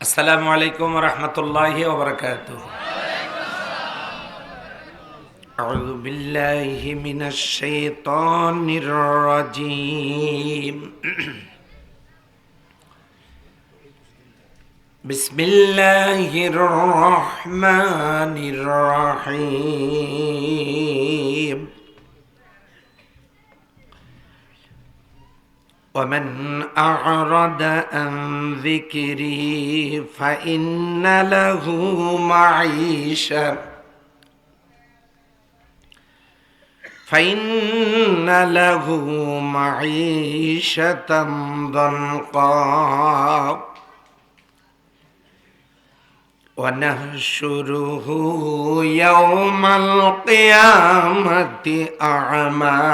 আসসালামু আলাইকুম ওয়া রাহমাতুল্লাহি ওয়া বারাকাতুহু। আউযু বিল্লাহি মিনাশ শাইতানির রাজীম। বিসমিল্লাহির রহমানির রহিম। ومن أعرض عن ذكري فإن له معيشة ضنكا ونحشره يوم القيامة أعمى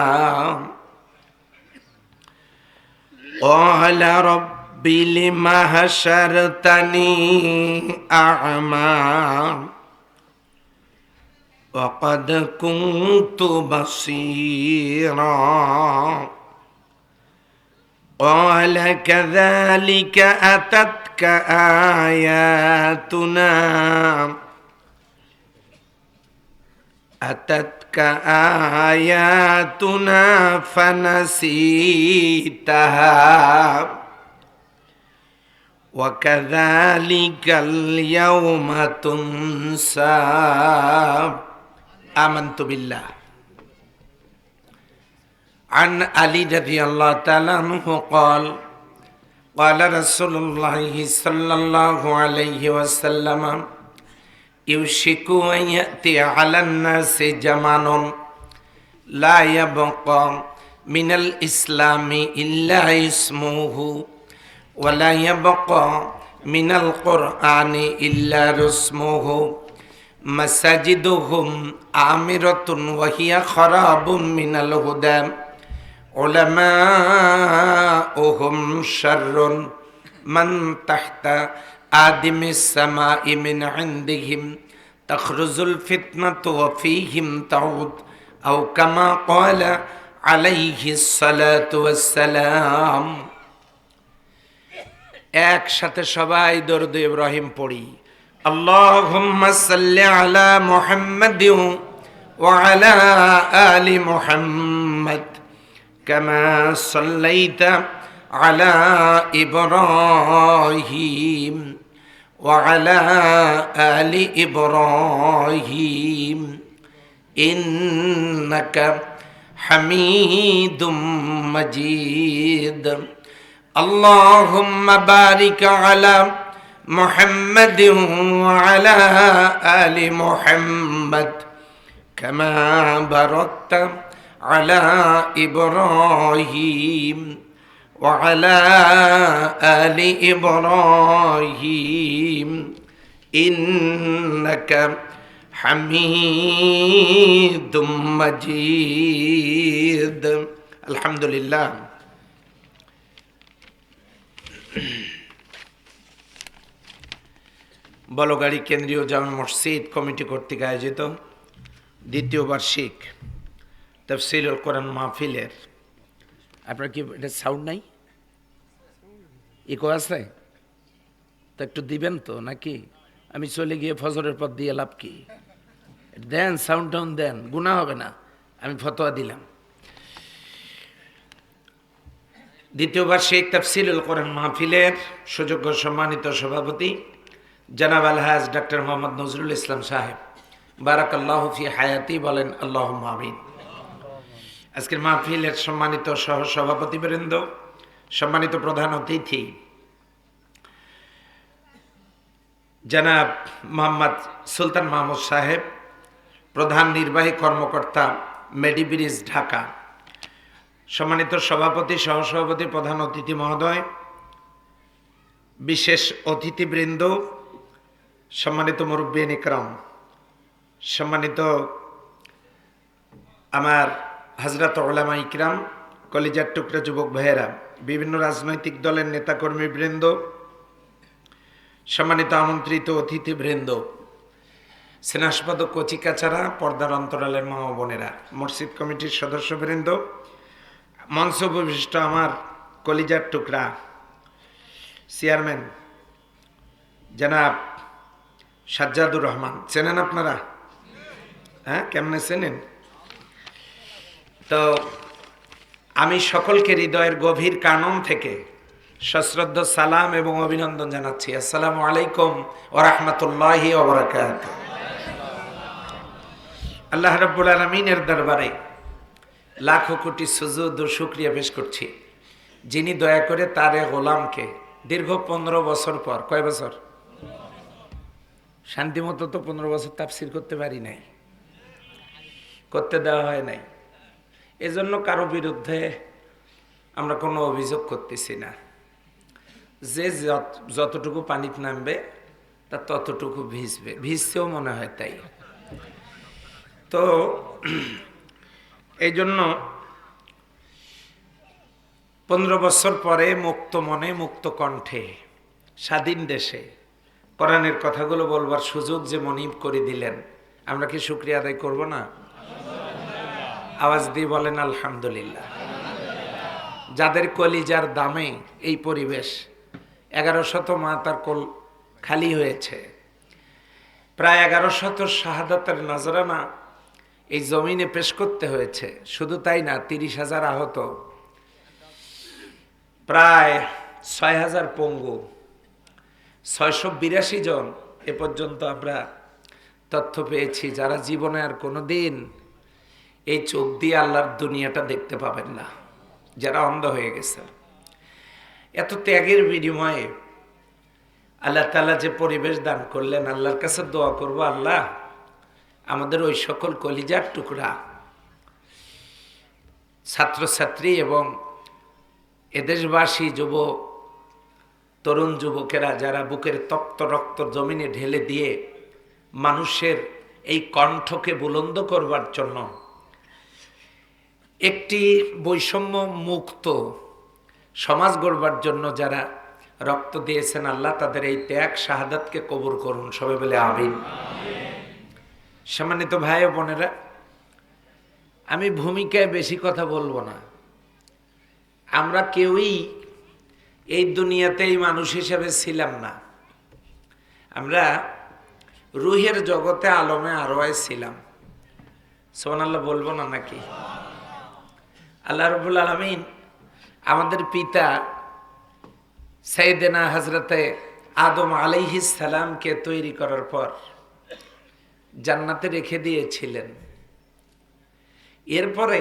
قال رب لم حشرتني أعمى وقد كنت بصيرا قال كذلك أتتك آياتنا فنسيتها وكذلك اليوم تنسى آمنت بالله. عن علي رضي الله تعالى عنه قال قال رسول الله صلى الله عليه وسلم يوشك أن يأتي على الناس زمان لا يبقى من الإسلام إلا اسمه ولا يبقى من القرآن إلا رسمه مساجدهم عامرة وهي خراب من الهدى علماؤهم شر من تحت آدم السماء من عندهم تخرج الفتنة وفيهم تعود أو كما قال عليه الصلاة والسلام. একসাথে সবাই দরুদ ইব্রাহিম পড়ি। আল্লাহুম্মা সাল্লি আলা মুহাম্মাদিন ওয়া আলা আলি মুহাম্মাদ কামা সাল্লাইতা আলা ইব্রাহিম ওয়া আলা আলি ইব্রাহিম ইন্নাকা হামিদুম মাজিদ। اللهم بارك على محمد وعلى آل محمد كما باركت على إبراهيم وعلى آل إبراهيم إنك حميد مجيد. الحمد لله. বলগাড়ি কেন্দ্রীয় জামে মসজিদ কমিটি কর্তৃক আয়োজিত দ্বিতীয় বার্ষিক তাফসীরুল কোরআন মাহফিলের, আপনার কি এটা সাউন্ড নাই, ইকো আছে তো একটু দিবেন তো নাকি? আমি চলে গিয়ে ফজরের পর দিয়ে লাভ কি? দেন সাউন্ড ডাউন দেন, গুনাহ হবে না, আমি ফতোয়া দিলাম। দ্বিতীয় বার্ষিক তাফসীরুল কোরআন মাহফিলের সুযোগ্য সম্মানিত সভাপতি জনাব আলহাজ ডক্টর মোহাম্মদ নজরুল ইসলাম সাহেব, বারাকাল্লাহু ফি হায়াতি, বলেন আল্লাহুম্মা আমিন। আজকের মাহফিলের সম্মানিত সহ সভাপতিবৃন্দ, সম্মানিত প্রধান অতিথি জনাব মোহাম্মদ সুলতান মাহমুদ সাহেব, প্রধান নির্বাহী কর্মকর্তা মেডিব্রিজ ঢাকা, সম্মানিত সভাপতি, সহসভাপতি, প্রধান অতিথি মহোদয়, বিশেষ অতিথিবৃন্দ, সম্মানিত মুরব্বিয়ান ইকরাম, সম্মানিত আমার হযরত উলামা ইকরাম, কলিজার টুকরা যুবক ভাইয়েরা, বিভিন্ন রাজনৈতিক দলের নেতাকর্মীবৃন্দ, সম্মানিত আমন্ত্রিত অতিথিবৃন্দ, স্নেহাস্পদ কচিকাচারা, পর্দার অন্তরালের মা ও বোনেরা, মসজিদ কমিটির সদস্যবৃন্দ, মঞ্চ উপবিষ্ট আমার কলিজার টুকরা চেয়ারম্যান জনাব সাজ্জাদুর রহমান, চেনেন আপনারা? হ্যাঁ, কেমনে চেনেন? তো আমি সকলকে হৃদয়ের গভীর কানন থেকে সশ্রদ্ধ সালাম এবং অভিনন্দন জানাচ্ছি। আসসালামু আলাইকুম ওয়া রাহমাতুল্লাহি ওয়া বারাকাতুহু। আল্লাহ রাব্বুল আলামিনের দরবারে লাখো কোটি সুজুদ ও শুকরিয়া পেশ করছি, যিনি দয়া করে তার গোলামকে দীর্ঘ 15 বছর পর, কয় বছর শান্তিমতো তো 15 বছর তাফসির করতে পারি নাই, করতে দেওয়া হয় নাই। এজন্য কারো বিরুদ্ধে আমরা কোনো অভিযোগ করতেছি না। যে যতটুকু পানিতে নামবে তা ততটুকু ভিজবে, ভিজছেও মনে হয় তাই। তো এই জন্য 15 বছর পরে মুক্ত মনে মুক্ত কণ্ঠে স্বাধীন দেশে কোরআনের কথাগুলো বলবার সুযোগ যে মনিব করে দিলেন, আমরা কি শুকরিয়া আদায় করব না? আওয়াজ দিয়ে বলেন আলহামদুলিল্লাহ। যাদের কলিজার দামে এই পরিবেশ, 11শত মাতার কোল খালি হয়েছে, প্রায় 11শত শাহাদাতের নজরানা এই জমিনে পেশ করতে হয়েছে। শুধু তাই না, 30,000 আহত, প্রায় 6,000 পঙ্গু, 682 জন এ পর্যন্ত আমরা তথ্য পেয়েছি, যারা জীবনে আর কোনো দিন এই চোখ দিয়ে আল্লাহর দুনিয়াটা দেখতে পাবেন না, যারা অন্ধ হয়ে গেছে। এত ত্যাগের বিনিময়ে আল্লাহ তাআলা যে পরিবেশ দান করলেন, আল্লাহর কাছে দোয়া করব, আল্লাহ আমাদের ওই সকল কলিজার টুকরা ছাত্রছাত্রী এবং এদেশবাসী যুব তরুণ যুবকেরা যারা বুকের তপ্ত রক্ত জমিনে ঢেলে দিয়ে মানুষের এই কণ্ঠকে বুলন্দ করবার জন্য একটি বৈষম্য মুক্ত সমাজ গড়বার জন্য যারা রক্ত দিয়েছেন, আল্লাহ তাদের এই ত্যাগ শাহাদাতকে কবুল করুন, সবাই বলে আমিন। সম্মানিত ভাই ও বোনেরা, আমি ভূমিকায় বেশি কথা বলবো না। আমরা কেউই এই দুনিয়াতেই মানুষ হিসেবে ছিলাম না, আমরা রুহের জগতে আলমে আরওয়ায় ছিলাম। সুবহানাল্লাহ বলবো না নাকি? আল্লাহ রাব্বুল আলামিন আমাদের পিতা সাইয়েদেনা হযরতে আদম আলাইহিস সালামকে তৈরি করার পর জান্নাতে রেখে দিয়েছিলেন। এরপরে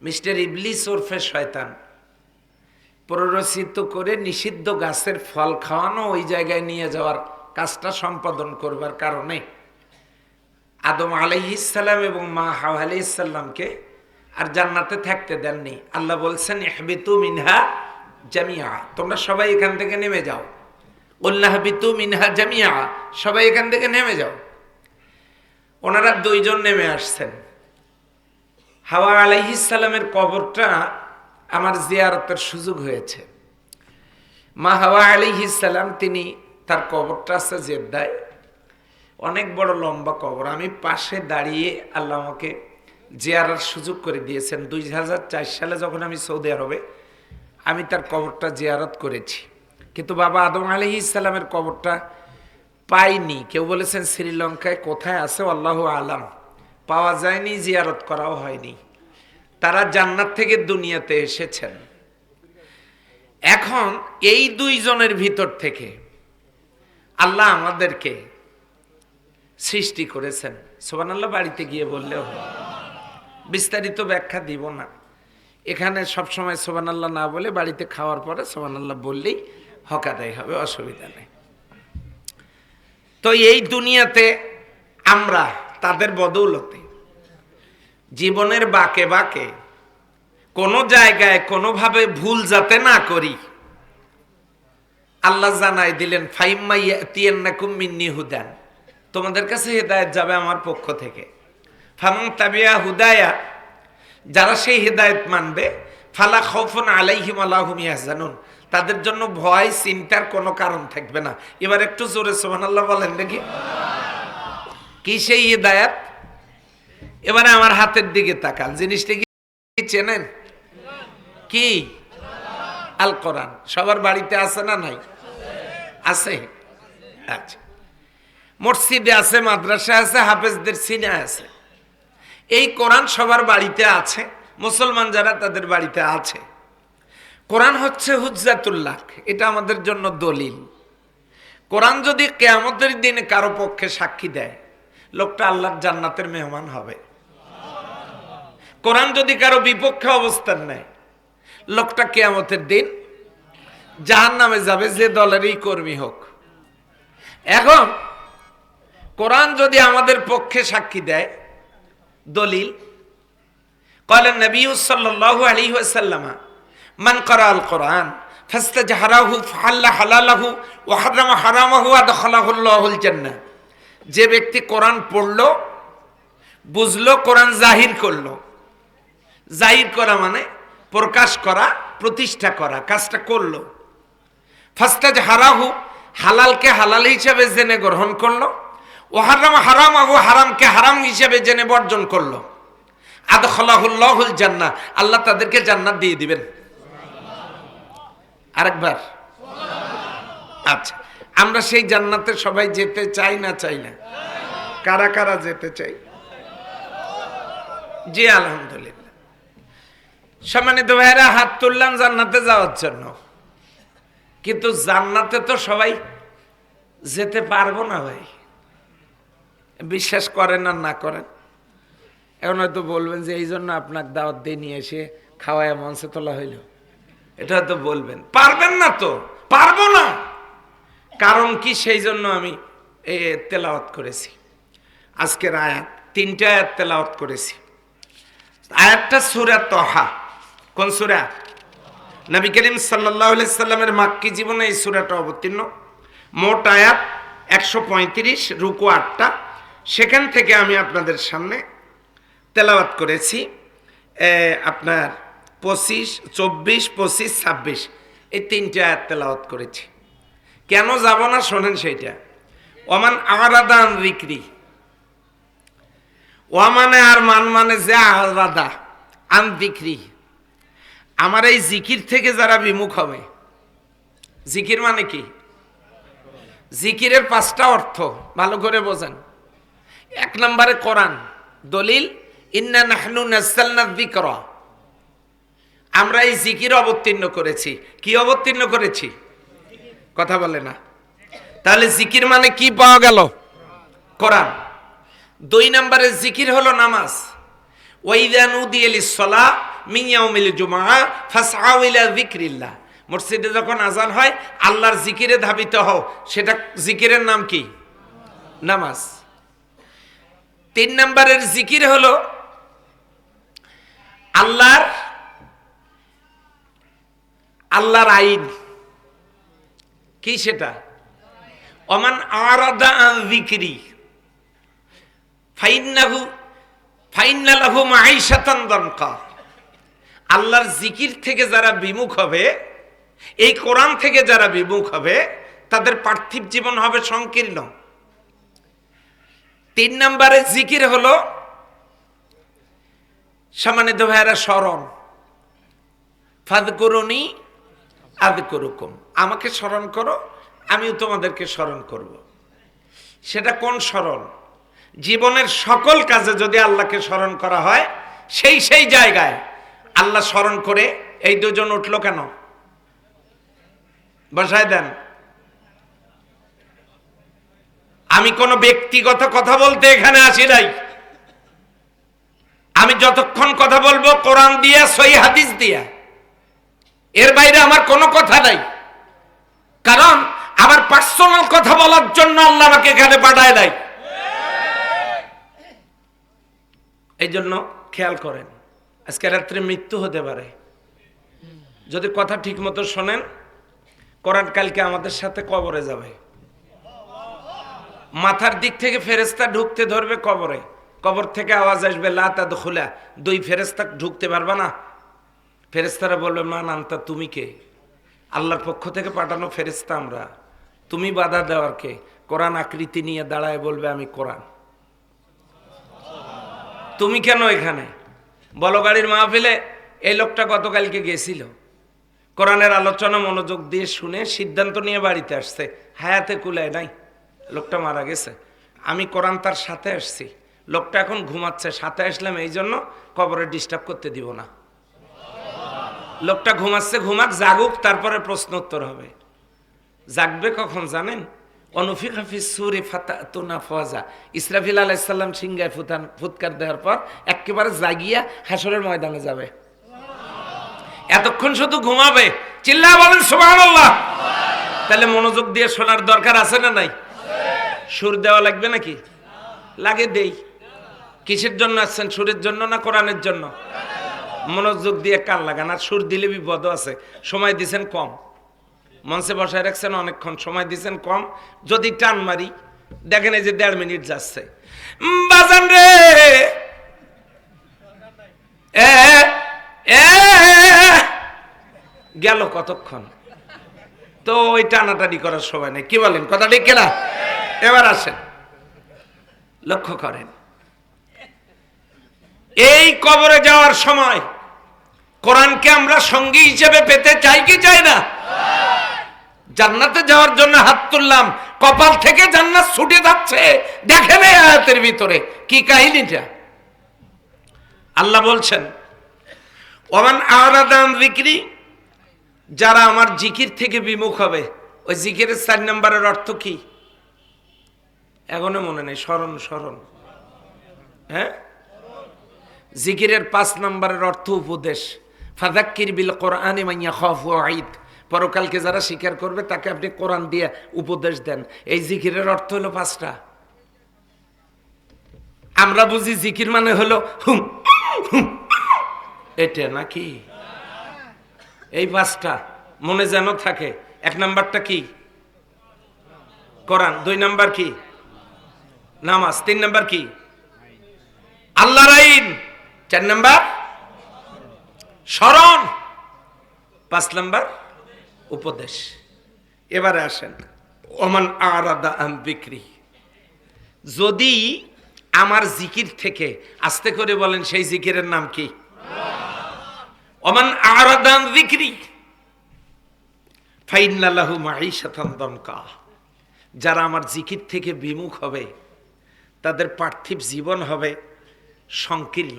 মিস্টার ইবলিস ওরফে শয়তান প্ররোচিত করে নিষিদ্ধ গাছের ফল খাওয়ানো, ওই জায়গায় নিয়ে যাওয়ার কাজটা সম্পাদন করবার কারণে আদম আলাইহিস সালাম এবং মা হাওয়া আলাইহিস সালামকে আর জান্নাতে থাকতে দেননি। আল্লাহ বলছেন, ইহবিতু মিনহা জামিআ, তোমরা সবাই এখান থেকে নেমে যাও। কুলনা হাবিতু মিনহা জামিআ, সবাই এখান থেকে নেমে যাও। ওনারা 2 জন নেমে আসছেন। হাওয়া আলাইহিস সালামের কবরটা আমার জিয়ারতের সুযোগ হয়েছে। মা হাওয়া আলাইহিস সালাম, তিনি তার কবরটা আছে জেদ্দায়, অনেক বড় লম্বা কবর। আমি পাশে দাঁড়িয়ে আল্লাহ আমাকে জিয়ারার সুযোগ করে দিয়েছেন। 2004 সালে যখন আমি সৌদি আরবে, আমি তার কবরটা জিয়ারত করেছি, কিন্তু বাবা আদম আলাইহিস সালামের কবরটা পাইনি। কেউ বলেছেন শ্রীলঙ্কায় কোথায় আছে, আল্লাহু আলাম, পাওয়া যায়নি, জিয়ারত করাও হয়নি। তারা জান্নাত থেকে দুনিয়াতে এসেছেন। এখন এই 2 জনের ভিতর থেকে আল্লাহ আমাদেরকে সৃষ্টি করেছেন। সুবহানাল্লাহ বাড়িতে গিয়ে বললেও হয়, বিস্তারিত ব্যাখ্যা দিব না এখানে। সবসময় সুবহানাল্লাহ না বলে বাড়িতে খাওয়ার পরে সুবহানাল্লাহ বললেই হক আদায় হবে, অসুবিধা নেই। তো এই দুনিয়াতে আমরা তাদের বদৌলতে জীবনের বাঁকে বাঁকে কোনো জায়গায় কোনোভাবে ভুল যাতে না করি, আল্লাহ জানাই দিলেন, ফাইম্মা ইয়াতিয়ান্নাকুম মিন্নি হুদান, তোমাদের কাছে হেদায়েত যাবে আমার পক্ষ থেকে। ফামান তাবিয়া হুদায়া, যারা সেই হেদায়েত মানবে, ফালা খাউফুন আলাইহিম ওয়ালা হুম ইয়াহজানুন, তাদের জন্য ভয় চিন্তার কোনো কারণ থাকবে না। এবার একটু জোরে সুবহানাল্লাহ বলেন দেখি। কি সেই হেদায়েত? এবারে আমার হাতের দিকে তাকান, জিনিসটা কি চেনেন? কি? আল কোরআন। সবার বাড়িতে আছে না নাই? আছে। আচ্ছা, মসজিদে আছে, মাদ্রাসা আছে, হাফেজদের সিনে আছে। এই কোরআন সবার বাড়িতে আছে, মুসলমান যারা তাদের বাড়িতে আছে। কোরআন হচ্ছে হুজ্জাতুল্লাহ, এটা আমাদের জন্য দলিল। কোরআন যদি কিয়ামতের দিনে কারো পক্ষে সাক্ষী দেয়, লোকটা আল্লাহর জান্নাতের মেহমান হবে। কোরআন যদি কারো বিপক্ষে অবস্থান নেয়, লোকটা কিয়ামতের দিন জাহান্নামে যাবে, যে দলেরই কর্মী হোক। এখন কোরআন যদি আমাদের পক্ষে সাক্ষী দেয়, দলিল قال النبي صلى الله عليه وسلم من قرأ القرآن فاستجهره فحل حلاله وحرم حرامه وادخله الله الجنة। যে ব্যক্তি কোরআন পড়লো, বুঝলো, কোরআন জাহির করলো। জাহির করা মানে প্রকাশ করা, প্রতিষ্ঠা করা, কাজটা করলো। ফাস্তাজহারাহু, হালালকে হালাল হিসাবে জেনে গ্রহণ করলো, ওয়াহারাম হারামাহু, হারামকে হারাম হিসাবে জেনে বর্জন করলো। আদখালাহুল্লাহুল জান্নাহ, আল্লাহ তাদেরকে জান্নাত দিয়ে দিবেন। আরেকবার। আচ্ছা, আমরা সেই জান্নাতে সবাই যেতে চাই না চাই না? কারা কারা যেতে চাই? জি আলহামদুলিল্লাহ। সম্মানিত ভাইরা, হাত তুললাম জান্নাতে যাওয়ার জন্য। কিন্তু জান্নাতে তো সবাই যেতে পারবো না ভাই। বিশ্বাস করেন আর না করেন, এখন হয়তো বলবেন যে এই জন্য আপনাকে দাওয়াত দিয়ে নিয়ে এসে খাওয়ায় মঞ্চে তোলা হইল, এটা হয়তো বলবেন। পারবেন না তো, পারবো না। কারণ কি? সেই জন্য আমি তেলাওয়াত করেছি আজকের আয়াত, 3টা আয়াত তেলাওয়াত করেছি। আয়াতটা সূরা তহা। কোন সূরা? নবী করিম সাল্লাল্লাহু আলাইহি সাল্লামের মাক্কি জীবনে এই সূরাটা অবতীর্ণ। মোট আয়াত 135, রুকু 8টা। সেখান থেকে আমি আপনাদের সামনে তেলাওয়াত করেছি আপনার 25, 24, 25, 26 এই 3টে আয়াত তেলাওয়াত করেছি। কেন যাব না শোনেন সেইটা। ওমান আরাদা আন যিকরি, ওয়া মানে আর মান মানে যে আরাদা আন যিকরি, আমার এই জিকির থেকে যারা বিমুখ হবে। জিকির মানে কি? জিকিরের 5টা অর্থ ভালো করে বোঝেন। 1 নম্বরে কোরআন, দলিল ইন্না নাহনু নাযালনা যিকরা, আমরা এই জিকির অবতীর্ণ করেছি। কি অবতীর্ণ করেছি? কথা বলে না। তাহলে জিকির মানে কি পাওয়া গেল? কোরআন। 2 নম্বরে জিকির হলো নামাজ। ওয়াইযা নুদিয়া লিস-সালাহ মিন ইয়াউমিল জুমআহ ফাসআউ ইলা যিকরিল্লাহ, মসজিদে যখন আজান হয় আল্লাহর জিকিরে ধাবিত হও। সেটা জিকিরের নাম কি? নামাজ। 3 নম্বরের জিকির হলো আল্লাহর আইন। কি সেটা? ওমান আরাদা আন যিকরি ফাইন্না লাহু মাঈশাতান দানকা, আল্লাহর জিকির থেকে যারা বিমুখ হবে, এই কোরআন থেকে যারা বিমুখ হবে, তাদের পার্থিব জীবন হবে সংকীর্ণ। 3 নম্বরে জিকির হলো সম্মানিত ভাইরা স্মরণ। ফাযকুরুনি আযকুরুকুম, আমাকে স্মরণ করো, আমিও তোমাদেরকে স্মরণ করব। সেটা কোন স্মরণ? জীবনের সকল কাজে যদি আল্লাহকে স্মরণ করা হয়, সেই জায়গায় আল্লাহ স্মরণ করে। এই 2 জন উঠলো কেন? বসায় দেন। আমি কোনো ব্যক্তিগত কথা বলতে এখানে আসি নাই। আমি যতক্ষণ কথা বলবো কোরআন দিয়া, সহিহ হাদিস দিয়া, এর বাইরে আমার কোনো কথা নাই। কারণ আমার পার্সোনাল কথা বলার জন্য আল্লাহ আমাকে এখানে পাঠায় নাই। এই জন্য খেয়াল করেন, আজকে রাত্রে মৃত্যু হতে পারে। যদি কথা ঠিক মতো শোনেন, কোরআন কালকে আমাদের সাথে কবরে যাবে। মাথার দিক থেকে ফেরেশতা ঢুকতে ধরবে কবরে, কবর থেকে আওয়াজ আসবে লা তাদখুলা, 2 ফেরেশতা ঢুকতে পারবে না। ফেরেশতারা বলবে মান আনতা, তুমি কে? আল্লাহর পক্ষ থেকে পাঠানো ফেরেশতা আমরা, তুমি বাধা দেওয়ার কে? কোরআন আকৃতি নিয়ে দাঁড়ায় বলবে আমি কোরআন। তুমি কেন এখানে? বলো গাড়ির মাহফিলে এই লোকটা গতকালকে গেছিল, কোরআনের আলোচনা মনোযোগ দিয়ে শুনে সিদ্ধান্ত নিয়ে বাড়িতে আসছে, হায়াতে কুলায় নাই। লোকটা মারা গেছে, আমি কোরআন তার সাথে আসছি, লোকটা এখন ঘুমাচ্ছে, সাথে আসলাম এই জন্য কবরে ডিস্টার্ব করতে দিব না। লোকটা ঘুমাচ্ছে, ঘুমাক, জাগুক, তারপরে প্রশ্ন উত্তর হবে। জাগবে কখন জানেন? অনুফিকা ফিস সূরি ফাতাতুনা ফাজা, ইসরাফিল আলাইহিস সালাম সিংহায় ফুৎকার দেওয়ার পর একেবারে জাগিয়া হাসরের ময়দানে যাবে। এতক্ষণ শুধু ঘুমাবে, চিল্লায়া বলেন সুবহানাল্লাহ। তাহলে মনোযোগ দিয়ে শোনার দরকার আছে না নাই? সুর দেওয়া লাগবে নাকি? লাগে, দেই। কিসের জন্য আসছেন? সুরের জন্য না কোরআনের জন্য? মনোযোগ দিয়ে কান লাগান। আর সুর দিলে বিপদ আছে। সময় দিছেন কম, মঞ্চে বসায় রাখছেন অনেকক্ষণ, সময় দিছেন কম। যদি টান মারি, দেখেন এই যে 1.5 মিনিট যাচ্ছে, বাজান রে গেল কতক্ষণ। তো ওই টানাটানি করার সময় নেই। কি বলেন? কথা ঠিক কিনা? এবার আসেন, লক্ষ্য করেন, এই কবরে যাওয়ার সময় কোরআনকে আমরা সঙ্গী হিসেবে পেতে চাই কি চাই না? জান্নাতে যাওয়ার জন্য হাত তুললাম, কপাল থেকে জান্নাত ছুটে যাচ্ছে। দেখেন এই আয়াতের ভিতরে কি কাহিনীটা। আল্লাহ বলছেন, ওমান আরাদা আন যিকরি, যারা আমার জিকির থেকে বিমুখ হবে। ওই জিকিরের 4 নম্বরের অর্থ কি? এখনো মনে নেই। স্মরণ, স্মরণ। হ্যাঁ, জিকিরের 5 নম্বরের অর্থ উপদেশ। ফাযাক্কির বিল কোরআনি মান ইয়াখাফু ওয়াঈদ, পরকালকে যারা স্বীকার করবে তাকে আপনি কোরআন দিয়ে উপদেশ দেন। এই জিকিরের অর্থ হলো 5টা। আমরা বুঝি জিকির মানে হলো হুম হুম, এটা নাকি? এই 5টা মনে যেন থাকে। 1 নাম্বারটা কি? কোরআন। 2 নাম্বার কি? নামাজ। 3 নাম্বার কি? আল্লাহর আইন। 4 নাম্বার স্মরণ। 5 নাম্বার উপদেশ। এবারে আসেন, ওমান আরাদা আন যিকরি, যদি আমার জিকির থেকে, আস্তে করে বলেন সেই জিকিরের নাম কি? ওমান আরাদা আন যিকরি ফাইন্না লাহু মাঈশাতান দানকা, যারা আমার জিকির থেকে বিমুখ হবে তাদের পার্থিব জীবন হবে সংকীর্ণ।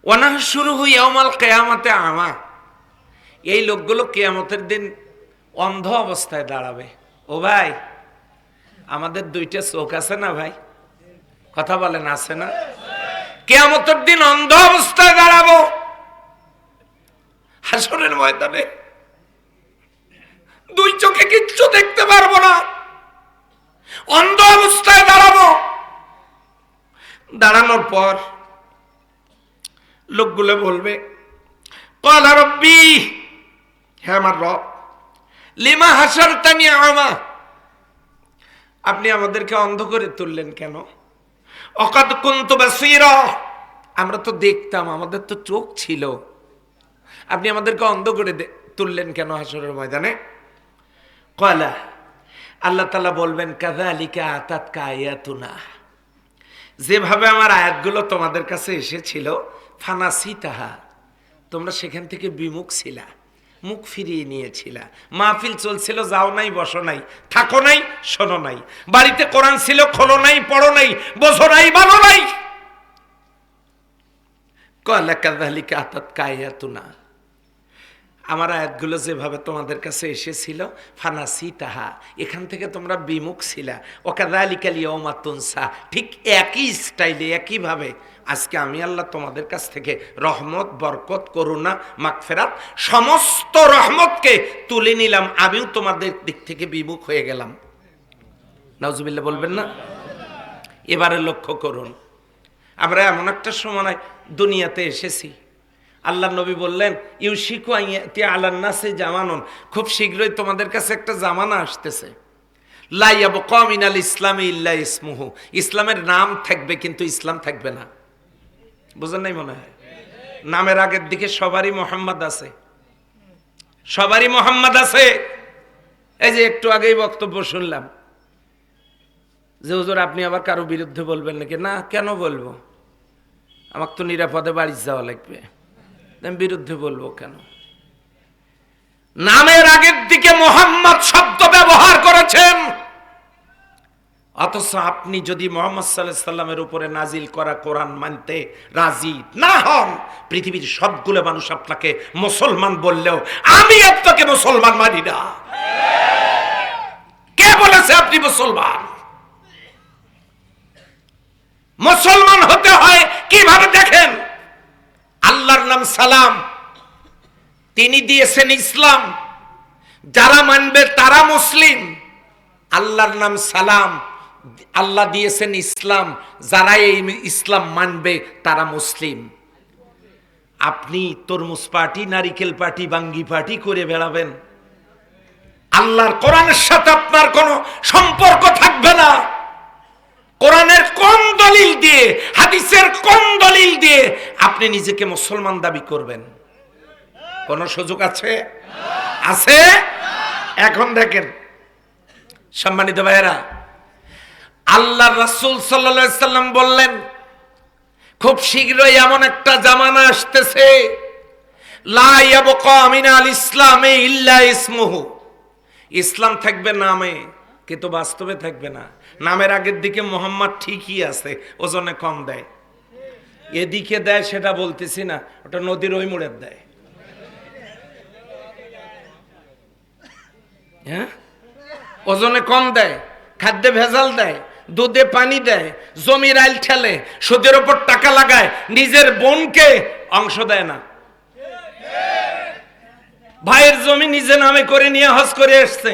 ওয়ানাহশুরুহু ইয়াওমাল কিয়ামাতি আমা, এই লোকগুলো কিয়ামতের দিন অন্ধ অবস্থায় দাঁড়াবে। ও ভাই, আমাদের 2টা চোখ আছে না ভাই? কথা বলেন, আছে না? কিয়ামতের দিন অন্ধ অবস্থায় দাঁড়াবো হাসরের ময়দানে। 2 চোখে কিচ্ছু দেখতে পারবো না, অন্ধ অবস্থায় দাঁড়াবো। দাঁড়ানোর পর লোকগুলো বলবে, ক্বালা রাব্বি, হে আমার রব, লিমা হাসারতানি আমা, আপনি আমাদেরকে অন্ধ করে তুললেন কেন? ওয়াকাদ কুনতু বাসীরা, আমরা তো দেখতাম, আমাদের তো চোখ ছিল, আপনি আমাদেরকে অন্ধ করে তুললেন কেন হাসরের ময়দানে? ক্বালা, আল্লাহ তাআলা বলবেন, কাযালিকা আতাতকা আয়াতুনা, যেভাবে আমার আয়াতগুলো তোমাদের কাছে এসেছিল, ফানাসিতাহা, তোমরা সেখান থেকে বিমুখ ছিলা, মুখ ফিরিয়ে নিয়েছিলা। মাহফিল চলছিল, যাও নাই, বসো নাই, থাকো নাই, শোনো নাই। বাড়িতে কোরআন ছিল, খোলো নাই, পড়ো নাই, বোঝো নাই, মানো নাই। ক্বালা কাযালিকা আতাতকা আয়াতুনা, আমার আয়াতগুলো যেভাবে তোমাদের কাছে এসেছিল, ফানাসিতাহা, এখান থেকে তোমরা বিমুখ ছিলা। ওয়াকাযালিকাল ইয়াওমা তুনসা, ঠিক একই স্টাইলে, একইভাবে আজকে আমি আল্লাহ তোমাদের কাছ থেকে রহমত, বরকত, করুণা, মাগফিরাত, সমস্ত রহমতকে তুলে নিলাম, আমিও তোমাদের দিক থেকে বিমুখ হয়ে গেলাম। নাউজুবিল্লাহ বলবেন না? এবারে লক্ষ্য করুন, আমরা এমন একটা সময় দুনিয়াতে এসেছি, আল্লাহ নবী বললেন, ইউশিকু আইয়াতি আলান নাসি জামানুন, খুব শীঘ্রই তোমাদের কাছে একটা জামানা আসতেছে, লা ইয়াবকা মিনাল ইসলামি ইল্লা ইসমুহু, ইসলামের নাম থাকবে কিন্তু ইসলাম থাকবে না। বুঝেন নাই মনে হয়? নামের আগের দিকে সবারই মোহাম্মদ আছে, সবারই মোহাম্মদ আছে। এই যে একটু আগেই বক্তব্য শুনলাম যে হুজুর আপনি আবার কারো বিরুদ্ধে বলবেন নাকি? না, কেন বলবো? আমাকে তো নিরাপদে বাড়ি যাওয়া লাগবে, আমি বিরুদ্ধে বলবো কেন? নামের আগের দিকে মোহাম্মদ শব্দ ব্যবহার করেছেন, অথচ আপনি যদি মুহাম্মদ সাল্লাল্লাহু আলাইহি সাল্লামের উপরে নাজিল করা কোরআন মানতে রাজি না হন, পৃথিবীর সবগুলো মানুষ আপনাকে মুসলমান বললেও আমি আপনাকে মুসলমান মানি না। কে বলেছে আপনি মুসলমান? মুসলমান হতে হয় কিভাবে দেখেন, আল্লাহর নাম সালাম, তিনি দিয়েছেন ইসলাম, যারা মানবে তারা মুসলিম। আল্লাহর নাম সালাম, আল্লাহ দিয়েছেন ইসলাম, যারা এই ইসলাম মানবে তারা মুসলিম। আপনি তরমুজ পার্টি, নারিকেল পার্টি, বাঙ্গি পার্টি করে বেড়াবেন, আল্লাহর কোরআনের সাথে আপনার কোনো সম্পর্ক থাকবে না। কোরআনের কোন দলিল দিয়ে, হাদিসের কোন দলিল দিয়ে আপনি নিজেকে মুসলমান দাবি করবেন? কোন সুযোগ আছে? আছে? এখন দেখেন সম্মানিত ভাইয়েরা, আল্লাহর রাসূল সাল্লাল্লাহু আলাইহি সাল্লাম বললেন, খুব শীঘ্রই এমন একটা জামানা আসতেছে, লা ইয়াবকা মিনাল ইসলামে ইল্লা ইসমুহু, ইসলাম থাকবে নামে কিন্তু বাস্তবে থাকবে না। নামের আগের দিকে মোহাম্মদ ঠিকই আছে, ওজনে কম দেয়, এদিকে দেয় সেটা বলতেছি না, ওটা নদীর ওই মোড়ের দেয়। হ্যাঁ, ওজনে কম দেয়, খাদ্যে ভেজাল দেয়, দুধে পানি দেয়, জমির আইল ঠেলে, সুদের উপর টাকা লাগায়, নিজের বোনকে অংশ দেয় না। ভাইয়ের জমি নিজে নামে করে নিয়ে হজ করে আসছে।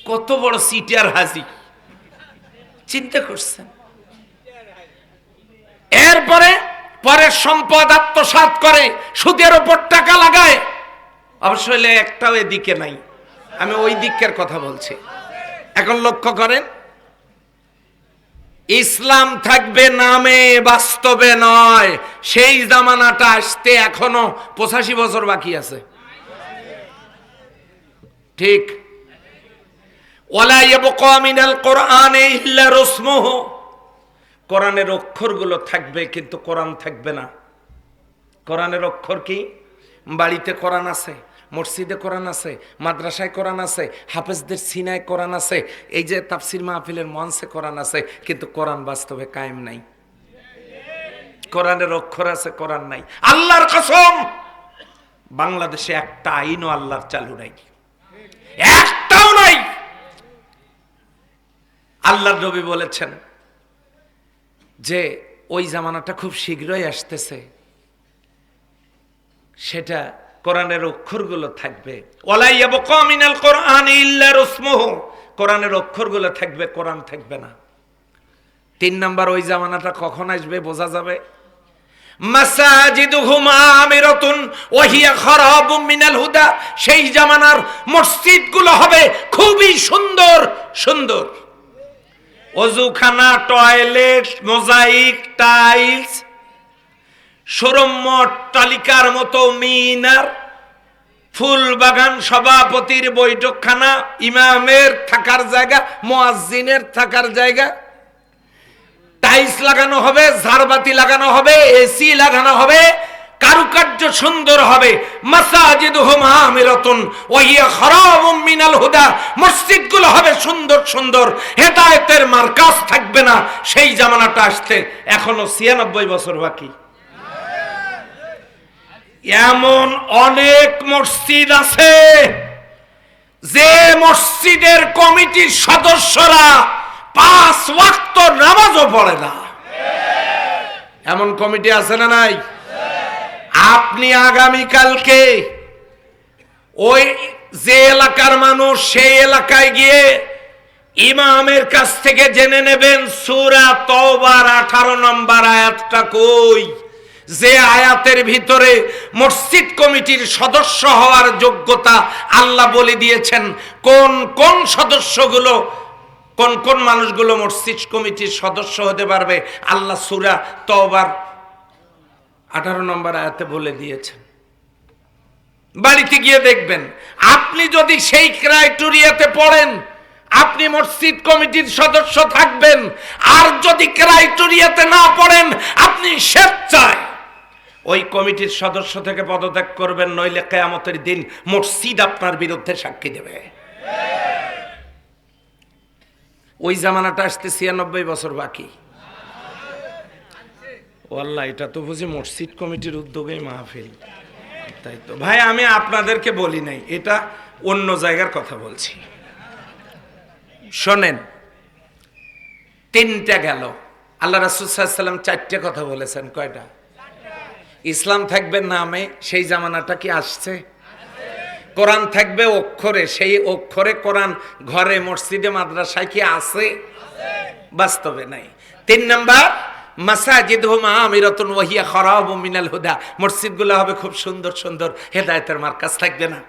কত বড় সিটিয়ার হাজি, চিন্তা করছেন? এরপরে পরের সম্পদ আত্মসাৎ করে, সুদের উপর টাকা লাগায়। অবশ্যই একটাও এদিকে নাই, আমি ওই দিকের কথা বলছি। এখন লক্ষ্য করেন, ইসলাম থাকবে নামে, বাস্তবে নয়। সেই জামানাটা আসতে এখনো 85 বছর বাকি আছে। ঠিক, ওয়ালা ইয়াবকা মিনাল কোরআনে ইল্লা রসমুহু, কোরআনের অক্ষরগুলো থাকবে কিন্তু কোরআন থাকবে না। কোরআনের অক্ষর কি? বাড়িতে কোরআন আছে, মসজিদে কোরআন আছে, মাদ্রাসায় কোরআন আছে, হাফেজদের সিনায় কোরআন আছে, এই যে তাফসির মাহফিলের মঞ্চে কোরআন আছে, কিন্তু কোরআন বাস্তবে কায়েম নাই। কোরআনের অক্ষর আছে, কোরআন নাই। আল্লাহর কসম, বাংলাদেশে একটা আইনও আল্লাহর চালু নাই, একটাও নাই। আল্লাহর নবী বলেছেন যে ওই জামানাটা খুব শীঘ্রই আসতেছে, সেটা কোরআনের অক্ষরগুলো থাকবে। ওয়ালা ইয়াবকা মিনাল কোরআনি ইল্লা রসমুহু, কোরআনের অক্ষরগুলো থাকবে, কোরআন থাকবে না। 3 নাম্বার, ওই জামানাটা কখন আসবে বোঝা যাবে। মাসাজিদুহুম আমিরাতুন ওয়া হিয়া খারাবুম মিনাল হুদা, সেই জামানার মসজিদগুলো হবে খুবই সুন্দর সুন্দর, ওযুখানা, টয়লেট, মোজাইক, টাইলস, সৌরম্য অট্টালিকার মতো মিনার, ফুল বাগান, সভাপতির বৈঠকখানা, ইমামের থাকার জায়গা, মুয়াজ্জিনের থাকার জায়গা, টাইলস লাগানো হবে, ঝাড়বাতি লাগানো হবে, এসি লাগানো হবে, কারুকার্য সুন্দর হবে। মাসাজিদুহুম আমিরাতুন ওয়া হিয়া খারাবুম মিনাল হুদা, মসজিদগুলো হবে সুন্দর সুন্দর, হেদায়েতের মার্কাজ থাকবে না। সেই জামানাটা আসতে এখনো 96 বছর বাকি। এমন অনেক মসজিদ আছে যে মসজিদের কমিটির সদস্যরা 5 ওয়াক্ত নামাজও পড়ে না। এমন কমিটি আছে না নাই? আপনি আগামীকালকে ওই যে এলাকার মানুষ, সেই এলাকায় গিয়ে ইমামের কাছ থেকে জেনে নেবেন সূরা তওবার 18 নম্বর আয়াতটা কই, যে আয়াতের ভিতরে মসজিদ কমিটির সদস্য হওয়ার যোগ্যতা আল্লাহ বলে দিয়েছেন। কোন কোন সদস্যগুলো, কোন কোন মানুষগুলো মসজিদ কমিটির সদস্য হতে পারবে, আল্লাহ সূরা তওবার 18 নম্বর আয়াতে বলে দিয়েছেন। বাড়িতে গিয়ে দেখবেন, আপনি যদি সেই ক্রাইটেরিয়াতে পড়েন, আপনি মসজিদ কমিটির সদস্য থাকবেন। আর যদি ক্রাইটেরিয়াতে না পড়েন, আপনি স্বেচ্ছায় ওই কমিটির সদস্য থেকে পদত্যাগ করবেন, নইলে কিয়ামতের দিন মসজিদ আপনার বিরুদ্ধে সাক্ষী দেবে। ওই জামানাটা আসতে 96 বছর বাকি। ওয়াল্লাহ, এটা তো বুঝি মসজিদ কমিটির উদ্যোগেই মাহফিল। তাই তো ভাই, আমি আপনাদেরকে বলি নাই, এটা অন্য জায়গার কথা বলছি। শোনেন, 3টা গেল। আল্লাহ রাসূল সাল্লাল্লাহু আলাইহি ওয়াসাল্লাম 4টে কথা বলেছেন। কয়টা? ইসলাম থাকবে নামে, সেই জামানাটা কি আসছে? কোরআন থাকবে অক্ষরে, সেই অক্ষরে কোরআন ঘরে মসজিদে মাদ্রাসায় কি আছে? বাস্তবে নাই। 3 নাম্বার, মাসাজিদুহুম আমিরাতুন ওয়া হিয়া খারাবুম মিনাল হুদা, মসজিদগুলো হবে খুব সুন্দর সুন্দর, হেদায়েতের মার্কাজ থাকবে না।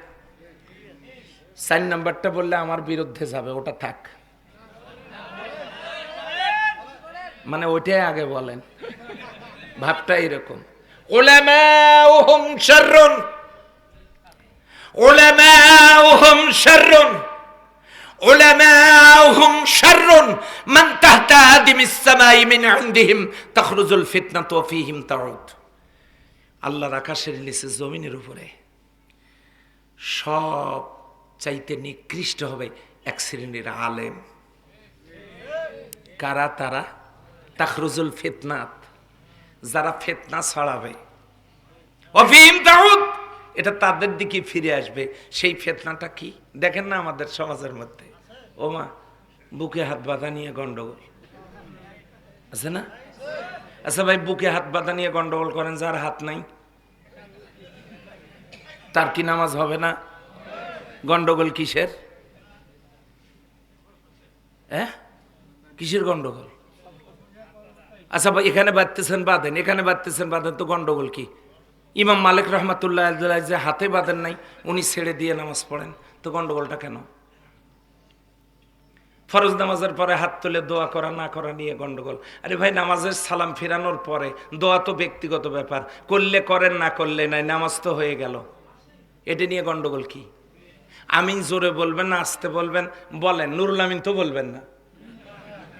4 নাম্বারটা বললে আমার বিরুদ্ধে যাবে, ওটা থাক, মানে ওইটাই আগে বলেন, ভাবটা এরকম। উলামাউহুম শাররুন, উলামাউহুম শাররুন, উলামাউহুম শাররুন মান তাহতা আদিমিস সামাই মিন ইনদিহিম তাখরুজুল ফিতনাতু ওয়া ফীহিম তাউদ। আল্লাহর আকাশের নিচে জমিনের উপরে সব চাইতে নিকৃষ্ট হবে এক শ্রেণীর আলেম। কারা তারা? তাখরুজুল ফিতনাত, যারা ফিতনা ছড়াবে, ওয়া ফীহিম তাউদ, এটা তাদের দিকে ফিরে আসবে। সেই ফিতনাটা কি দেখেন না আমাদের সমাজের মধ্যে? ও মা, বুকে হাত বাঁধা নিয়ে গন্ডগোল আছে না? আচ্ছা ভাই, বুকে হাত বাঁধা নিয়ে গন্ডগোল করেন, যার হাত নাই তার কি নামাজ হবে না? গন্ডগোল কিসের? কিসের গন্ডগোল? আচ্ছা ভাই, এখানে বাঁধতেছেন বাঁধেন, এখানে বাঁধতেছেন বাঁধেন, তো গন্ডগোল কি? ইমাম মালিক রহমাতুল্লাহ আলাইহি যে হাতে বাঁধেন নাই, উনি ছেড়ে দিয়ে নামাজ পড়েন, তো গন্ডগোলটা কেন? ফরজ নামাজের পরে হাত তুলে দোয়া করা না করা নিয়ে গন্ডগোল। আরে ভাই, নামাজের সালাম ফিরানোর পরে দোয়া তো ব্যক্তিগত ব্যাপার, করলে করেন না করলে নাই, নামাজ তো হয়ে গেল, এটা নিয়ে গন্ডগোল কি? আমিন জোরে বলবেন না আস্তে বলবেন? বলেন। নুরুল আমিন তো বলবেন না,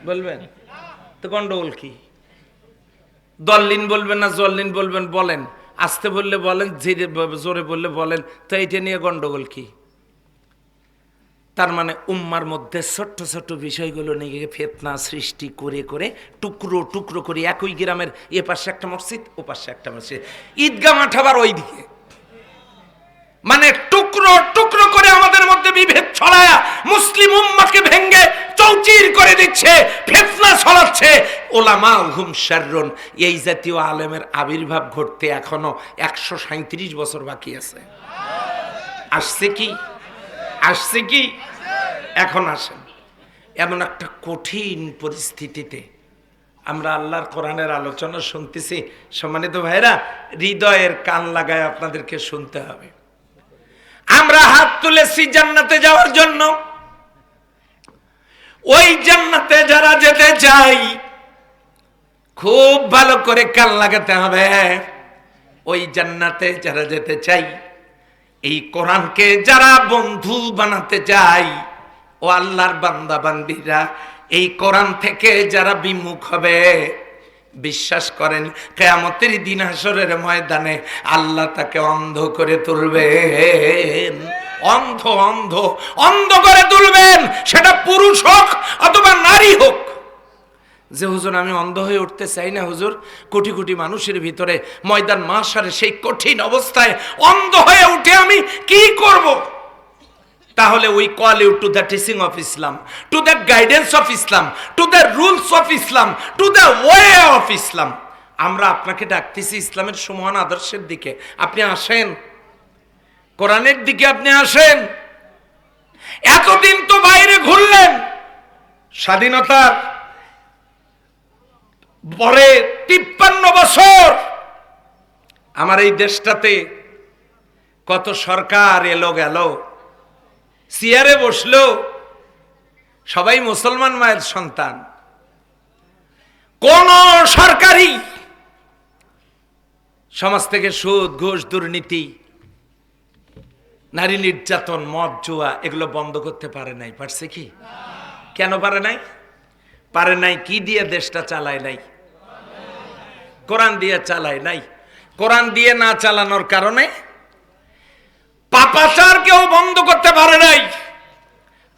বলবেন তো গন্ডগোল কি? দল্লিন বলবেন না জল্লিন বলবেন? বলেন। আস্তে বললে বলেন, জোরে বললে বলেন, তো এইটা নিয়ে গন্ডগোল কি? তার মানে উম্মার মধ্যে ছোট্ট ছোট্ট বিষয়গুলো নিয়ে ফিতনা সৃষ্টি করে করে টুকরো টুকরো করে, একই গ্রামের এ পাশে একটা মসজিদ, ও পাশে একটা মসজিদ, ঈদগাহ মাঠ আবার ওই দিকে, মানে টুকরো টুকরো করে আমাদের মধ্যে বিভেদ ছড়ায়া মুসলিম উম্মাকে ভেঙ্গে চৌচির করে দিচ্ছে, ফিতনা ছড়াচ্ছে। উলামাউহুম শাররুন, এই জাতীয় আলেমের আবির্ভাব ঘটতে এখনো 137 বছর বাকি আছে। আসছে কি? আসছে কি? এখন আসেন, এমন একটা কঠিন পরিস্থিতিতে আমরা আল্লাহর কোরআনের আলোচনা শুনতেছি। সম্মানিত ভাইরা, হৃদয়ের কান লাগায় আপনাদেরকে শুনতে হবে। আমরা হাত তুলেছি জান্নাতে যাওয়ার জন্য। ওই জান্নাতে যারা যেতে চাই, খুব ভালো করে কান লাগাতে হবে। ওই জান্নাতে যারা যেতে চাই, এই কোরআনকে যারা বন্ধু বানাতে চাই, ও আল্লাহর বান্দা বান্দিরা, এই কোরআন থেকে যারা বিমুখ হবে, বিশ্বাস করেন কিয়ামতের দিন হাসরের ময়দানে আল্লাহ তাকে অন্ধ করে তুলবেন। অন্ধ অন্ধ অন্ধ করে তুলবেন, সেটা পুরুষ হোক অথবা নারী হোক। যে হুজুর আমি অন্ধ হয়ে উঠতে চাই না হুজুর, কোটি কোটি মানুষের ভিতরে ময়দান মাশারে সেই কঠিন অবস্থায় অন্ধ হয়ে উঠে আমি কি করব? তাহলে we call you to the teaching of Islam, to the guidance of Islam, to the rules of Islam, to the way of Islam. আমরা আপনাকে ডাকতেছি ইসলামের সমান আদর্শের দিকে। আপনি আসেন, কোরআনের দিকে আপনি আসেন। এতদিন তো বাইরে ঘুরলেন, স্বাধীনতার পরে 53 বছর আমার এই দেশটাতে কত সরকার এলো গেল, চেয়ারে বসলো, সবাই মুসলমান মায়ের সন্তান। কোন সরকারি সমাজ থেকে সুদ ঘুষ দুর্নীতি নারী নির্যাতন মদ জুয়া এগুলো বন্ধ করতে পারে নাই। পারছে কি? কেন পারে নাই? পারে নাই কি দিয়ে দেশটা চালায় নাই? কোরআন দিয়ে চালায় নাই। কোরআন দিয়ে না চালানোর কারণে পাপাচার কেউ বন্ধ করতে পারে নাই।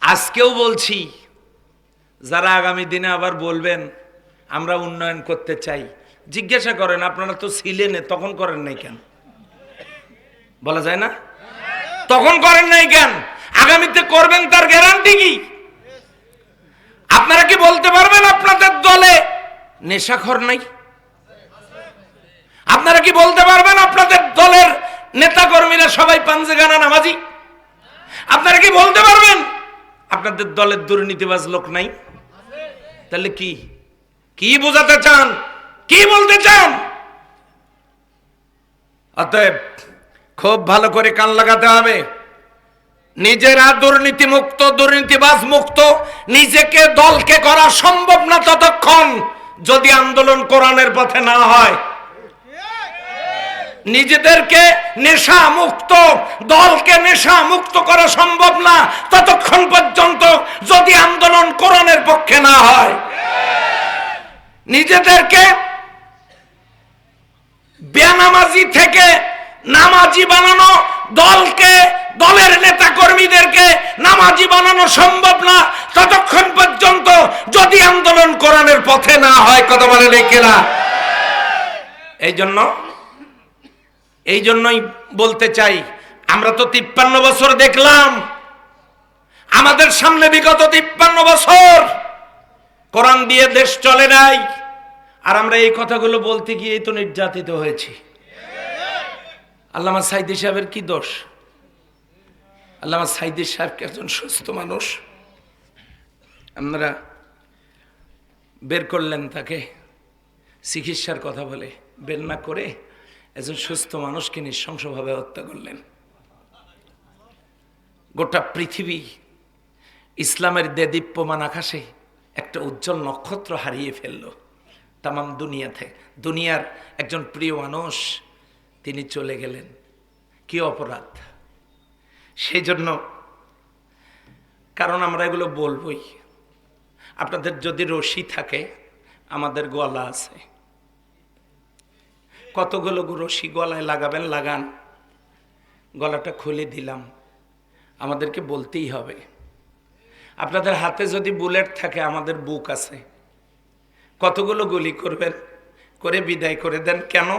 আজকেও বলছি, যারা আগামী দিনে আবার বলবেন আমরা উন্নয়ন করতে চাই, জিজ্ঞাসা করেন আপনারা তো ছিলেন, তখন করেন নাই কেন? বলা যায় না তখন করেন নাই কেন? আগামীতে করবেন তার গ্যারান্টি কি? আপনারা কি বলতে পারবেন আপনাদের দলে নেশাখোর নাই? আপনারা কি বলতে পারবেন আপনাদের দলের নেতা কর্মীরা সবাই পাঞ্জেগানা নামাজি? আপনারা কি বলতে পারবেন আপনাদের দলের দুর্নীতিবাজ লোক নাই? তাহলে কি কি বোঝাতে চান, কি বলতে চান? অতএব খুব ভালো করে কান লাগাতে হবে। নিজেরা দুর্নীতি মুক্ত, দুর্নীতিবাজ মুক্ত নিজেকে দলকে করা সম্ভব না ততক্ষণ যদি আন্দোলন কোরআনের পথে না হয়। নিজেদেরকে নেশা মুক্ত, দলকে নেশা মুক্ত করা সম্ভব না ততক্ষণ পর্যন্ত যদি আন্দোলন কোরআনের পক্ষে না হয়। নিজেদেরকে বেনামাজি থেকে নামাজি বানানো, দলকে, দলের নেতা কর্মীদেরকে নামাজি বানানো সম্ভব না ততক্ষণ পর্যন্ত যদি আন্দোলন কোরআনের পথে না হয়। কথা বলে লেখেরা। এই জন্যই বলতে চাই, আমরা তো 53 বছর দেখলাম, আমাদের সামনে বিগত 53 বছর কোরআন দিয়ে দেশ চলে নাই, আর আমরা এই কথাগুলো বলতে গিয়েই তো নির্যাতিত হয়েছি। আল্লামা সাইদি সাহেবের কি দোষ? আল্লামা সাইদি সাহেব একজন সুস্থ মানুষ, আপনারা বের করলেন তাকে চিকিৎসার কথা বলে, বের না করে একজন সুস্থ মানুষকে নৃশংসভাবে হত্যা করলেন। গোটা পৃথিবী ইসলামের দেদীপ্যমান আকাশে একটা উজ্জ্বল নক্ষত্র হারিয়ে ফেলল। তামাম দুনিয়াতে, দুনিয়ার একজন প্রিয় মানুষ তিনি চলে গেলেন। কি অপরাধ! সেই জন্য, কারণ আমরা এগুলো বলবই। আপনাদের যদি রশি থাকে, আমাদের গলা আছে, কতগুলো রশি গলায় লাগাবেন, লাগান। গলাটা খুলে দিলাম, আমাদেরকে বলতেই হবে। আপনাদের হাতে যদি বুলেট থাকে, আমাদের বুক আছে, কতগুলো গুলি করবেন, করে বিদায় করে দেন। কেন?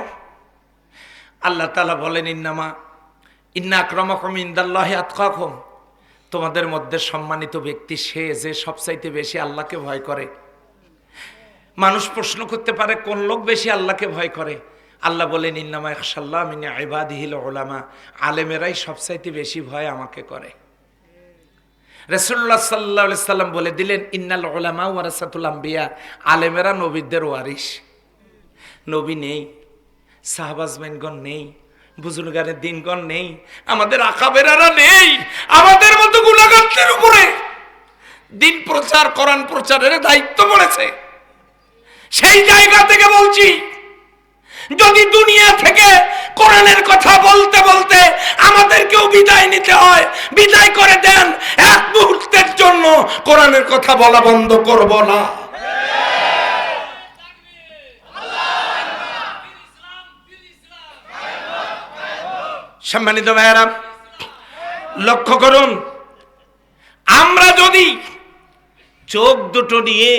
আল্লাহ তাআলা বলেন, ইন্না আক্রামাকুম ইনদাল্লাহি আতকাকুম, তোমাদের মধ্যে সম্মানিত ব্যক্তি সে যে সবচাইতে বেশি আল্লাহকে ভয় করে। মানুষ প্রশ্ন করতে পারে কোন লোক বেশি আল্লাহকে ভয় করে? আল্লাহ বলেন, ইন্নামা ইয়াখশাল্লাহ মিন ইবাদিহিল উলামা, আলেমেরাই সবচাইতে বেশি ভয় আমাকে করে। রাসূলুল্লাহ সাল্লাল্লাহু আলাইহি সাল্লাম বলে দিলেন, ইন্নাল উলামা ওয়ারাসাতুল আম্বিয়া, আলেমেরা নবীদের ওয়ারিস। নবী নেই, সাহাবাজমাইনগণ নেই, বুজুর্গানের দিনগণ নেই, আমাদের আকাবেরারা নেই, আমাদের মতো গুনাহগারদের উপরে দিন প্রচার, কোরআন প্রচারের দায়িত্ব পড়েছে। সেই জায়গা থেকে বলছি, যদি দুনিয়া থেকে কোরআনের কথা বলতে বলতে আমাদেরকেও বিদায় নিতে হয়, বিদায় করে দেন। এক মুহূর্তের জন্য কোরআনের কথা বলা বন্ধ করব না। সম্মানিত ভাইয়েরা, লক্ষ্য করুন, আমরা যদি চোখ দুটো নিয়ে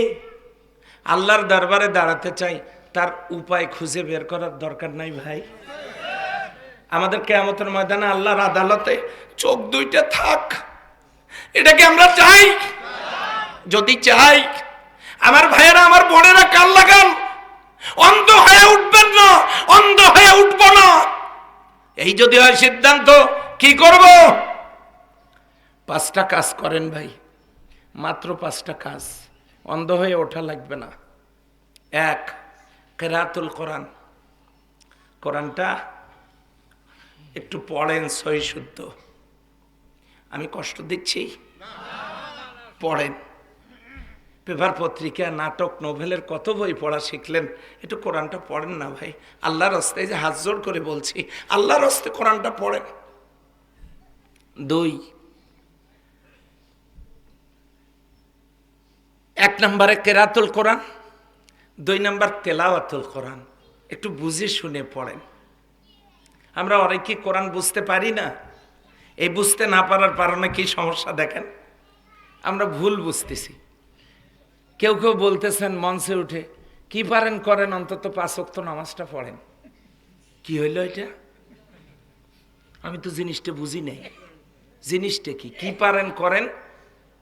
আল্লাহর দরবারে দাঁড়াতে চাই, তার উপায় খুঁজে বের করার দরকার নাই ভাই। আমাদের কিয়ামতের ময়দানে আল্লাহর আদালতে চোখ দুইটা থাক, এটা কি আমরা চাই? যদি চাই, আমার ভাইয়েরা, আমার বোনেরা, কান লাগান। অন্ধ হয়ে উঠবেন না, অন্ধ হয়ে উঠবো না। এই যদি হয় সিদ্ধান্ত, কি করব? 5টা কাজ করেন ভাই, মাত্র 5টা কাজ, অন্ধ হয়ে ওঠা লাগবে না। 1, কিরাতুল কোরআন, কোরআনটা একটু পড়েন সহি শুদ্ধ। আমি কষ্ট দিচ্ছি? পড়েন। পেপার পত্রিকা, নাটক, নোভেলের কত বই পড়া শিখলেন, একটু কোরআনটা পড়েন না ভাই। আল্লাহর রাস্তায় যে হাত জোড় করে বলছি, আল্লাহর রাস্তায় কোরআনটা পড়েন। 2, 1 নম্বরে কিরাতুল কোরআন, 2 নম্বর তেলাওয়াতুল কোরআন। একটু বুঝে শুনে পড়েন। আমরা অনেকে কোরআন বুঝতে পারি না। এই বুঝতে না পারার কারণে কি সমস্যা দেখেন, আমরা ভুল বুঝতেছি। কেউ কেউ বলতেছেন মঞ্চে উঠে, কি পারেন করেন, অন্তত 5 ওয়াক্ত নামাজটা পড়েন। কি হইল এটা? আমি তো জিনিসটা বুঝি নাই। জিনিসটা কি পারেন করেন,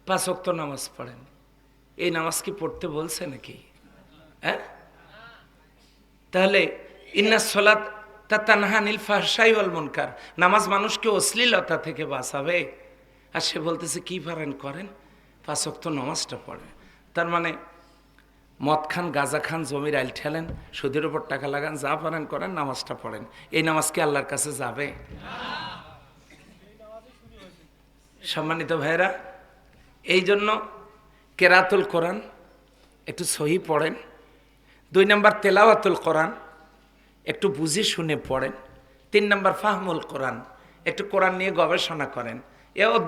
5 ওয়াক্ত নামাজ পড়েন। এই নামাজ কি পড়তে বলছে নাকি? হ্যাঁ, তাহলে ইন্নাস সালাত তানহা আনিল ফাহশাই ওয়াল মুনকার, নামাজ মানুষকে অশ্লীলতা থেকে বাঁচাবে। আর সে বলতেছে কি পারেন করেন, 5 ওয়াক্ত নামাজটা পড়েন। তার মানে মদ খান, গাঁজা খান, জমির আইল ঠেলেন, সুদের উপর টাকা লাগান, যা পারেন করেন, নামাজটা পড়েন। এই নামাজ কি আল্লাহর কাছে যাবে? সম্মানিত ভাইরা, এই জন্য কেরাতুল কোরআন একটু সহি পড়েন। 2 নম্বর তেলাওয়াতুল কোরআন একটু বুঝে শুনে পড়েন। 3 নম্বর ফাহমুল কোরআন, একটু কোরআন নিয়ে গবেষণা করেন।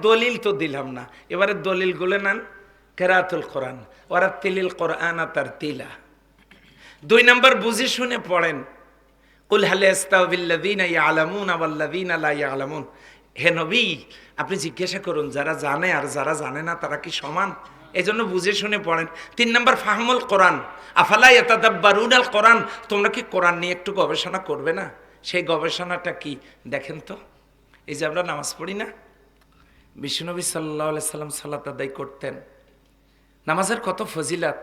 দলিল তো দিলাম না, এবারে দলিলগুলো নেন। কেরাতুল কোরআন ওরা তিলিল কোরআন তার তিলা। 2 নম্বর বুঝে শুনে পড়েন। কুল হাল ইস্তাউবিল্লাযীনা ইয়ালামুনা ওয়াল্লাযীনা লা ইয়ালামুন, হে নবী আপনি জিজ্ঞাসা করুন যারা জানে আর যারা জানে না তারা কি সমান? এই জন্য বুঝে শুনে পড়েন। 3 নম্বর ফাহমুল কোরআন, আফালা ইয়াতাদাব্বারুনাল কোরআন, তোমরা কি কোরআন নিয়ে একটু গবেষণা করবে না? সেই গবেষণাটা কি দেখেন তো। এই যে আমরা নামাজ পড়ি না, বিশ্বনবী সাল্লাল্লাহু আলাইহি সাল্লাম সালাত আদায় করতেন, নামাজের কত ফজিলাত।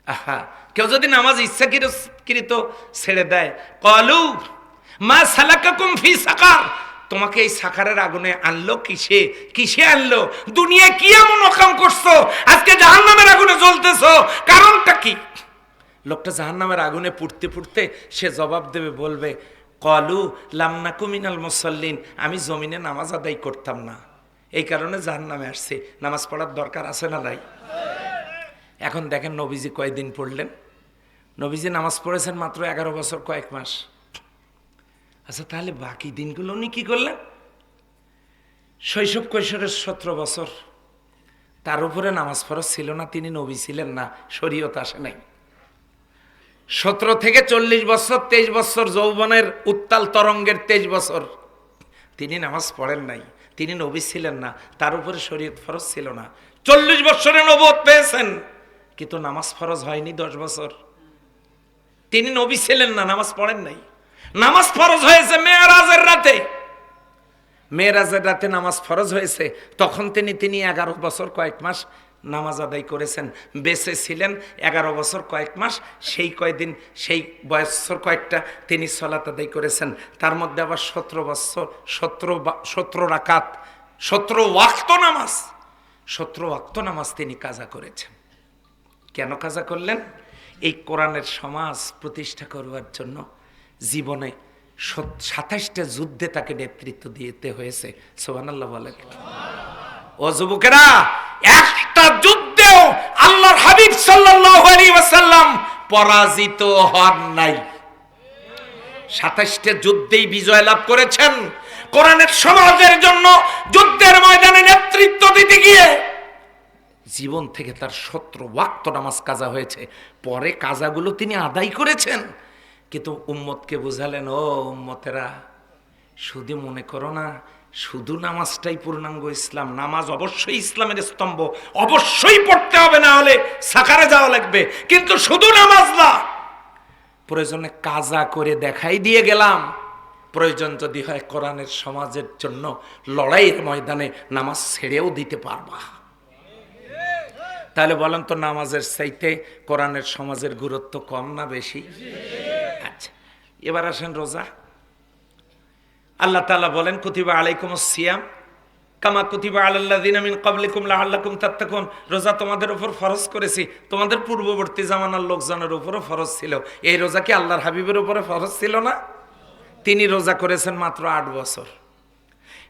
আহা, কেউ যদি নামাজ ইচ্ছাকৃত ছেড়ে দেয়, ক্বালু মা সালাকাকুম ফি সাকার, তোমাকে এই সাকারের আগুনে আনলো কিসে? কিসে আনলো? দুনিয়ায় কি এমন অকাম করছো আজকে জাহান্নামের আগুনে জ্বলতেছো? কারণটা কি? লোকটা জাহান্নামের আগুনে পুড়তে পুড়তে সে জবাব দেবে, বলবে ক্বালু লাম নাকু মিনাল মুসাল্লিন, আমি জমিনে নামাজ আদায় করতাম না, এই কারণে জাহান্নামে আসছে। নামাজ পড়ার দরকার আছে না নাই? এখন দেখেন নবীজি কয়দিন পড়লেন? নবীজি নামাজ পড়েছেন মাত্র 11 বছর কয়েক মাস। আচ্ছা, তাহলে বাকি দিনগুলো উনি কি করলেন? শৈশব কৈশোরের 17 বছর, তার উপরে নামাজ ফরজ ছিল না, তিনি নবী ছিলেন না, শরীয়ত আসে নাই। 17 থেকে 40 বছর, 23 বছর যৌবনের উত্তাল তরঙ্গের 23 বছর তিনি নামাজ পড়েন নাই, তিনি নবী ছিলেন না, তার উপরে শরীয়ত ফরজ ছিল না। 40 বছরে নবুয়ত পেয়েছেন, কিন্তু নামাজ ফরজ হয়নি 10 বছর। তিনি নবী ছিলেন না, নামাজ পড়েন নাই। নামাজ ফরজ হয়েছে মেরাজের রাতে। মেরাজের রাতে নামাজ ফরজ হয়েছে, তখন তিনি 11 বছর কয়েক মাস নামাজ আদায় করেছেন। বেঁচে ছিলেন 11 বছর কয়েক মাস, সেই কয়দিন, সেই বছর কয়েকটা তিনি সালাত আদায় করেছেন। তার মধ্যে আবার 17 বছর 17 রাকাত, 17 ওয়াক্ত নামাজ, 17 ওয়াক্ত নামাজ তিনি কাজা করেছেন। কেন কাজা করলেন? এই কোরআনের সমাজ প্রতিষ্ঠা করবার জন্য জীবনে 27টা যুদ্ধে তাকে নেতৃত্ব দিতে হয়েছে। সুবহানাল্লাহ বলেন। ও যুবকেরা, একটা যুদ্ধেও আল্লাহর হাবিব সাল্লাল্লাহু আলাইহি ওয়াসাল্লাম পরাজিত হন নাই। 27টা যুদ্ধেই বিজয় লাভ করেছেন। কোরআনের সমাজের জন্য যুদ্ধের ময়দানে নেতৃত্ব দিতে গিয়ে জীবন থেকে তার 17 ওয়াক্ত নামাজ কাজা হয়েছে। পরে কাজাগুলো তিনি আদায় করেছেন, কিন্তু উম্মতকে বুঝালেন, ও উম্মতেরা, শুধু মনে করো না শুধু নামাজটাই পূর্ণাঙ্গ ইসলাম। নামাজ অবশ্যই ইসলামের স্তম্ভ, অবশ্যই পড়তে হবে, না হলে সাকারে যাওয়া লাগবে, কিন্তু শুধু নামাজ না, প্রয়োজনে কাজা করে দেখাই দিয়ে গেলাম। প্রয়োজন যদি হয় কোরআনের সমাজের জন্য লড়াইয়ের ময়দানে নামাজ ছেড়েও দিতে পারবা। তাহলে বলেন তো, নামাজের চাইতে কোরআনের সমাজের গুরুত্ব কম না বেশি? আচ্ছা, এবার আসেন রোজা। আল্লাহ তাআলা বলেন, কুতিবা আলাইকুমুস সিয়াম কামা কুতিবা আলাল্লাযিনা মিন ক্বাবলিকুম লাআল্লাকুম তাত্তাকুন, রোজা তোমাদের উপর ফরজ করেছি, তোমাদের পূর্ববর্তী জামানার লোকজনের উপরও ফরজ ছিল। এই রোজা কি আল্লাহর হাবিবের উপরে ফরজ ছিল না? তিনি রোজা করেছেন মাত্র 8 বছর।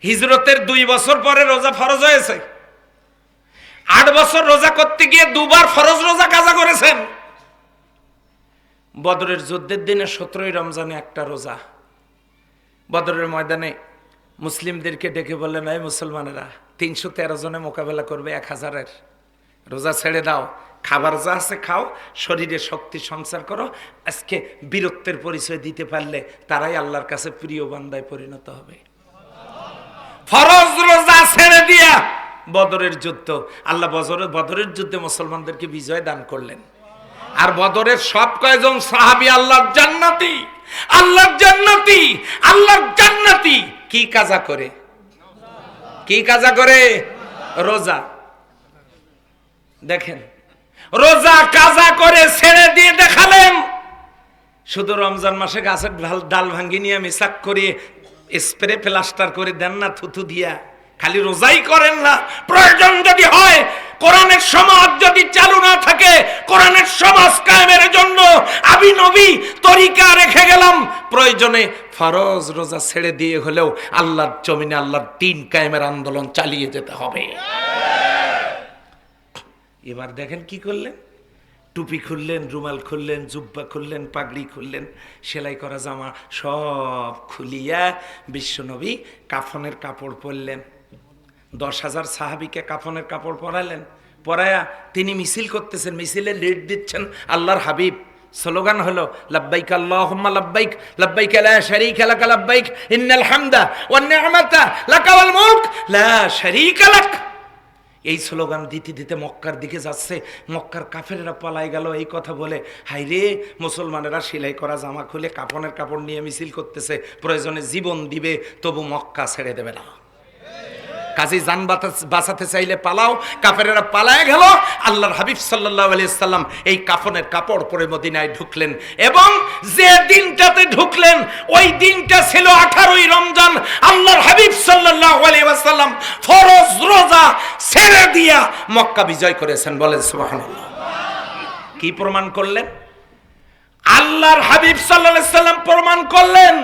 হিজরতের 2 বছর পরে রোজা ফরজ হয়েছে। 8 বছর রোজা করতে গিয়ে 2 বার ফরজ রোজা কাজা করেছেন। বদরের যুদ্ধের দিনে 17ই রমজানে একটা রোজা। বদরের ময়দানে মুসলিমদেরকে ডেকে বললেন, এই মুসলমানেরা, 313 জনে মোকাবেলা করবে 1000-এর, রোজা ছেড়ে দাও, খাবার যা আছে খাও, শরীরে শক্তি সঞ্চার করো। আজকে বীরত্বের পরিচয় দিতে পারলে তারাই আল্লাহর কাছে প্রিয় বান্দায় পরিণত হবে। ফরজ রোজা ছেড়ে দিয়া বদরের যুদ্ধ। আল্লাহ বদরের যুদ্ধে মুসলমানদেরকে বিজয় দান করলেন। আর বদরের সব কয়জন সাহাবী আল্লাহর জান্নাতি, আল্লাহর জান্নাতি, আল্লাহর জান্নাতি। কি কাজা করে? কি কাজা করে? রোজা। দেখেন, রোজা কাজা করে ছেড়ে দিয়ে দেখালেন। শুধু রমজান মাসে গাছের ডাল ভাঙ্গি নিয়ে মিসাক করে স্প্রে প্লাস্টার করে দেন না থুথু দিয়া, খালি রোজাই করেন না। প্রয়োজন যদি হয়, কোরআনের সমাজ যদি চালু না থাকে, কোরআনের সমাজ কায়েমের জন্য আমি নবী তরিকা রেখে গেলাম। প্রয়োজনে ফরজ রোজা ছেড়ে দিয়ে হলেও আল্লাহর জমিনে আল্লাহর দ্বীন কায়েমের আন্দোলন চালিয়ে যেতে হবে। এবার দেখেন কি করলেন, টুপি খুললেন, রুমাল খুললেন, জুব্বা খুললেন, পাগড়ি খুললেন, সেলাই করা জামা সব খুলিয়া বিশ্বনবী কাফনের কাপড় পরলেন। 10,000 সাহাবীকে কাফনের কাপড় পরালেন। পরায়া তিনি মিছিল করতেছেন, মিছিলে লিড দিচ্ছেন আল্লাহর হাবিব। স্লোগান হলো লাব্বাইক আল্লাহুম্মা লাব্বাইক, লাব্বাইক লা শারীকা লাক লাব্বাইক, ইন্নাল হামদা ওয়ান নি'মাতা লাকা ওয়াল মুলক লা শারীকা লাক। এই স্লোগান দিতে দিতে মক্কার দিকে যাচ্ছে। মক্কার কাফেররা পালাই গেল এই কথা বলে। হাইরে, মুসলমানেরা সেলাই করা জামা খুলে কাফনের কাপড় নিয়ে মিছিল করতেছে, প্রয়োজনে জীবন দিবে, তবু মক্কা ছেড়ে দেবে না। কাজী জান বাঁচাতে চাইলে পালাও। কাফেরেরা পালায় গেল। আল্লাহর হাবিব সাল্লাল্লাহু আলাইহি সাল্লাম এই কাফনের কাপড় পরে মদিনায় ঢুকলেন, এবং যে দিনটাতে ঢুকলেন ওই দিনটা ছিল 18ই রমজান। আল্লাহর হাবিব সাল্লাল্লাহু আলাইহি ওয়াসাল্লাম ফরজ রোজা ছেড়ে দিয়া মক্কা বিজয় করেছেন। বলেন সুবহানাল্লাহ। কি প্রমাণ করলেন? আল্লাহর হাবিব সাল্লাল্লাহু আলাইহি সাল্লাম প্রমাণ করলেন,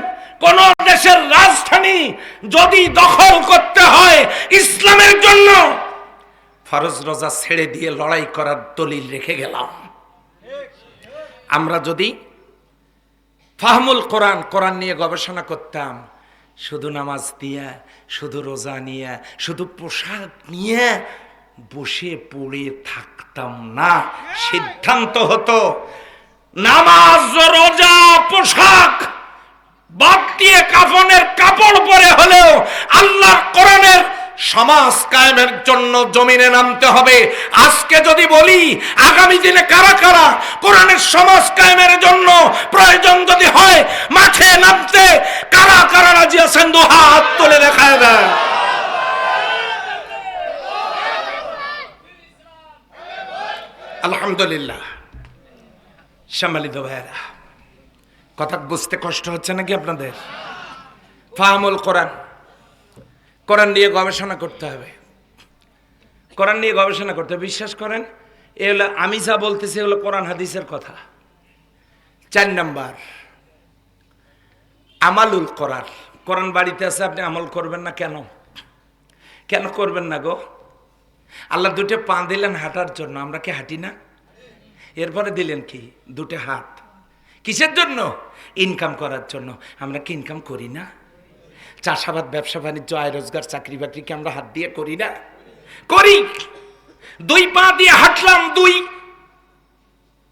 কোন দেশের রাজধানী যদি দখল করতে হয় ইসলামের জন্য, ফরজ রোজা ছেড়ে দিয়ে লড়াই করার দলিল রেখে গেলাম। আমরা যদি ফাহমুল কোরআন, কোরআন নিয়ে গবেষণা করতাম, শুধু নামাজ দিয়া, শুধু রোজা নিয়ে, শুধু পোশাক নিয়ে বসে পড়ে থাকতাম না। সিদ্ধান্ত হতো নামাজ, রোজা, পোশাক বাদ দিয়ে কাফনের কাপড় পরে হলেও আল্লাহর কোরআনের সমাজ কায়েমের জন্য জমিনে নামতে হবে। আজকে যদি বলি, আগামী দিনে কারা কারা কোরআনের সমাজ কায়েমের জন্য প্রয়োজন যদি হয় মাঠে নামতে, কারা কারা রাজি আছেন? দু হাত তুলে দেখায় দেন। আলহামদুলিল্লাহ। সম্মানিত ভাইয়েরা, কথা বুঝতে কষ্ট হচ্ছে নাকি আপনাদের? ফাহমুল কোরআন, কোরআন নিয়ে গবেষণা করতে হবে, কোরআন নিয়ে গবেষণা করতে হবে। বিশ্বাস করেন, এগুলো আমি যা বলতেছি এগুলো কোরআন হাদিসের কথা। 4 নাম্বার, আমালুল কোরআন। কোরআন বাড়িতে আছে, আপনি আমল করবেন না কেন? কেন করবেন না গো? আল্লাহ 2 পা দিলেন হাঁটার জন্য, আমরা কি হাঁটি না? এরপরে দিলেন কি 2 হাত, কিসের জন্য? ইনকাম করার জন্য। আমরা কি ইনকাম করি না? চাষাবাদ, ব্যবসা বাণিজ্য, আয় রোজগার, চাকরি বাকরি কি আমরা হাত দিয়ে করি না? করি। 2 পা দিয়ে হাঁটলাম, 2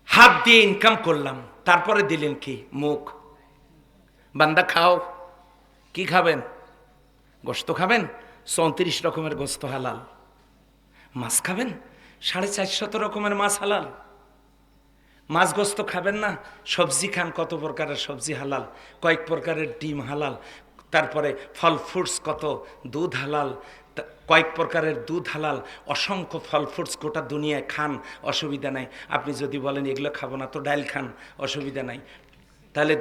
হাত দিয়ে ইনকাম করলাম। তারপরে দিলেন কি? মুখ। বান্দা খাও। কি খাবেন? গোশত খাবেন? 34 রকমের গোশত হালাল। মাছ খাবেন? 450 রকমের মাছ হালাল। মাছ গোস্ত খাবেন না? সবজি খান, কত প্রকারের সবজি হালাল, কয়েক প্রকারের ডিম হালাল, তারপরে ফল ফ্রুটস কত, দুধ হালাল, কয়েক প্রকারের দুধ হালাল, অসংখ্য ফল ফ্রুটস গোটা দুনিয়ায় খান, অসুবিধা নাই। আপনি যদি বলেন এগুলো খাবো না, তো ডাল খান, অসুবিধা নাই। তাহলে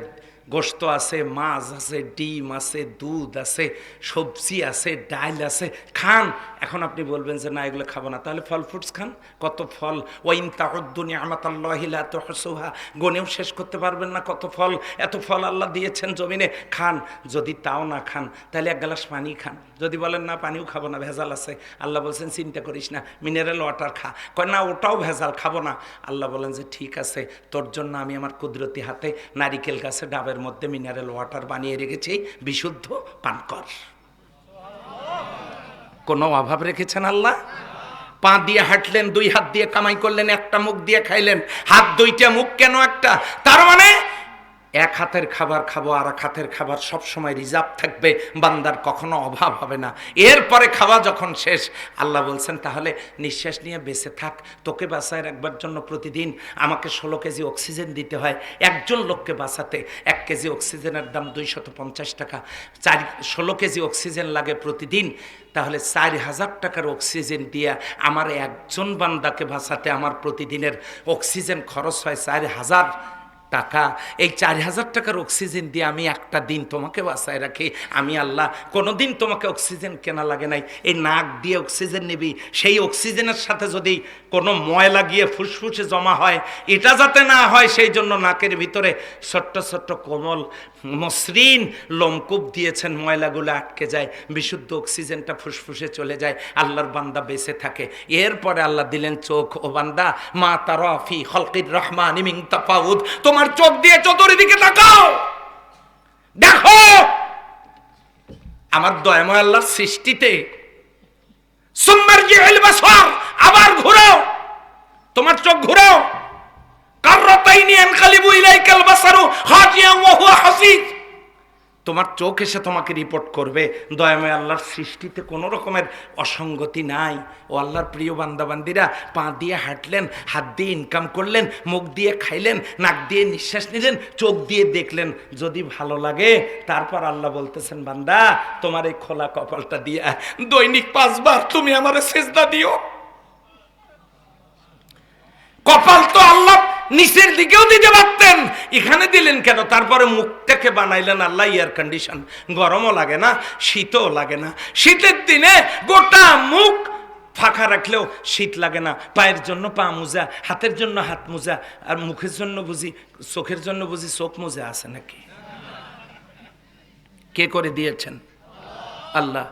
গোশত আছে, মাছ আছে, ডিম আছে, দুধ আছে, সবজি আছে, ডাল আছে, খান। এখন আপনি বলবেন যে না এগুলো খাবো না, তাহলে ফল ফ্রুটস খান। কত ফল, ওয়াইন তাউদ্দু নি'মাতাল্লাহি লা তুহসুহা, গনেও শেষ করতে পারবেন না কত ফল। এত ফল আল্লাহ দিয়েছেন জমিনে, খান। যদি তাও না খান, তাহলে 1 গ্লাস পানি খান। যদি বলেন না পানিও খাবো না, ভেজাল আছে, আল্লাহ বলছেন চিন্তা করিস না, মিনারেল ওয়াটার খা। কয় না ওটাও ভেজাল, খাবো না। আল্লাহ বলেন যে ঠিক আছে, তোর জন্য আমি আমার কুদরতি হাতে নারিকেল গাছে ডাবের মধ্যে মিনারেল ওয়াটার বানিয়ে রেখেছি, বিশুদ্ধ পান কর। কোনো অভাব রেখেছেন আল্লাহ? পা দিয়ে হাঁটলেন, 2 হাত দিয়ে কামাই করলেন, 1টা মুখ দিয়ে খাইলেন। হাত 2টা, মুখ কেন একটা? তার মানে এক হাতের খাবার খাবো, আর এক হাতের খাবার সব সময় রিজার্ভ থাকবে, বান্দার কখনো অভাব হবে না। এরপরে খাওয়া যখন শেষ, আল্লাহ বলছেন তাহলে নিঃশ্বাস নিয়ে বেঁচে থাক, তোকে বাঁচায় রাখবার জন্য প্রতিদিন আমাকে 16 কেজি অক্সিজেন দিতে হয়। একজন লোককে বাঁচাতে 1 কেজি অক্সিজেনের দাম 250 টাকা, 16 কেজি অক্সিজেন লাগে প্রতিদিন। তাহলে 4000 টাকার অক্সিজেন দিয়ে আমার একজন বান্দাকে বাঁচাতে আমার প্রতিদিনের অক্সিজেন খরচ হয় 4000 টাকা। এই 4000 টাকার অক্সিজেন দিয়ে আমি একটা দিন তোমাকে বাঁচায় রাখি। আমি আল্লাহ কোনো দিন তোমাকে অক্সিজেন কেনা লাগে নাই। এই নাক দিয়ে অক্সিজেন নিবি, সেই অক্সিজেনের সাথে যদি কোনো ময়লা গিয়ে ফুসফুসে জমা হয়, এটা যাতে না হয় সেই জন্য নাকের ভিতরে ছোট্ট ছোট্ট কোমল মসৃণ লোমকূপ দিয়েছেন, ময়লাগুলো আটকে যায়, বিশুদ্ধ অক্সিজেনটা ফুসফুসে চলে যায়, আল্লাহর বান্দা বেঁচে থাকে। এরপরে আল্লাহ দিলেন চোখ। ও বান্দা, মা তারা ফি খালকির রহমানি মিন তাফাউত, তোমার চোখ দিয়ে চতুর্দিকে তাকাও, দেখো আমার দয়াময় আল্লাহর সৃষ্টিতে। সুম্মারজিউল বাসার, আবার ঘুরাও, তোমার চোখ ঘুরাও। কাররাতাইনি ইয়ানকালিবু ইলাইকাল বাসারু খাজিয়ান ওয়া হুয়া হাসির, তোমার চোখ এসে তোমাকে রিপোর্ট করবে দয়াময় আল্লাহর সৃষ্টিতে কোনো রকমের অসঙ্গতি নাই। ও আল্লাহর প্রিয় বান্দাবান্দিরা, পা দিয়ে হাঁটলেন, হাত দিয়ে ইনকাম করলেন, মুখ দিয়ে খাইলেন, নাক দিয়ে নিঃশ্বাস নিলেন, চোখ দিয়ে দেখলেন, যদি ভালো লাগে তারপর আল্লাহ বলতেছেন বান্দা তোমার এই খোলা কপালটা দিয়ে দৈনিক 5 বার তুমি আমারে সিজদা দিও। কপাল তো আল্লাহ নিচের দিকেও দিতে পারতেন, এখানে দিলেন কেন? তারপরে মুখটাকে বানাইলেন আল্লাহ এয়ার কন্ডিশন, গরমও লাগে না, শীতও লাগে না। শীতের দিনে গোটা মুখ ফাঁকা রাখলেও শীত লাগে না। পায়ের জন্য পা মোজা, হাতের জন্য হাত মোজা, আর মুখের জন্য বুঝি, চোখের জন্য বুঝি চোখ মোজা আছে নাকি? কে করে দিয়েছেন? আল্লাহ।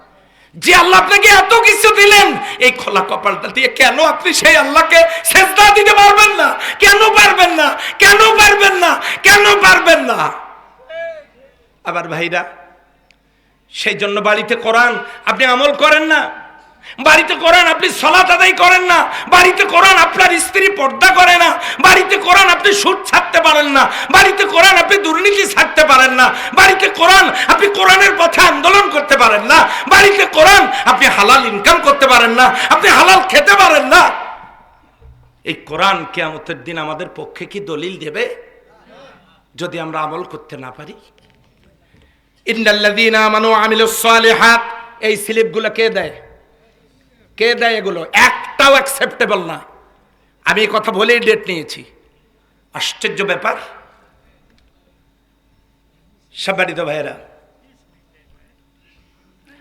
যে আল্লাহ আপনাকে এত কিছু দিলেন, এই খোলা কপালটা দিয়ে কেন আপনি সেই আল্লাহকে সিজদা দিতে পারবেন না? কেন পারবেন না? কেন পারবেন না? কেন পারবেন না? আবার ভাইরা, সেই জন্য বাড়িতে কোরআন আপনি আমল করেন না, বাড়িতে কোরআন আপনি সালাত আদায় করেন না, বাড়িতে কোরআন আপনার স্ত্রী পর্দা করে না, বাড়িতে কোরআন আপনি সুদ ছাড়তে পারেন না, বাড়িতে কোরআন আপনি দুর্নীতি ছাড়তে পারেন না, বাড়িতে কোরআন আপনি কোরআনের পথে আন্দোলন করতে পারেন না, বাড়িতে কোরআন আপনি হালাল ইনকাম করতে পারেন না, আপনি হালাল খেতে পারেন না। এই কোরআন কিয়ামতের দিন আমাদের পক্ষে কি দলিল দেবে যদি আমরা আমল করতে না পারি? ইন্নাল্লাযীনা আমানু ওয়া আমিলুস সালিহাত, এই স্লিপগুলো কে দেয়? কে দেয়? এগুলো একটাও অ্যাকসেপ্টেবল না। আমি এই কথা বলেই ডেট নিয়েছি। আশ্চর্য ব্যাপার। সম্মানিত ভাইয়েরা,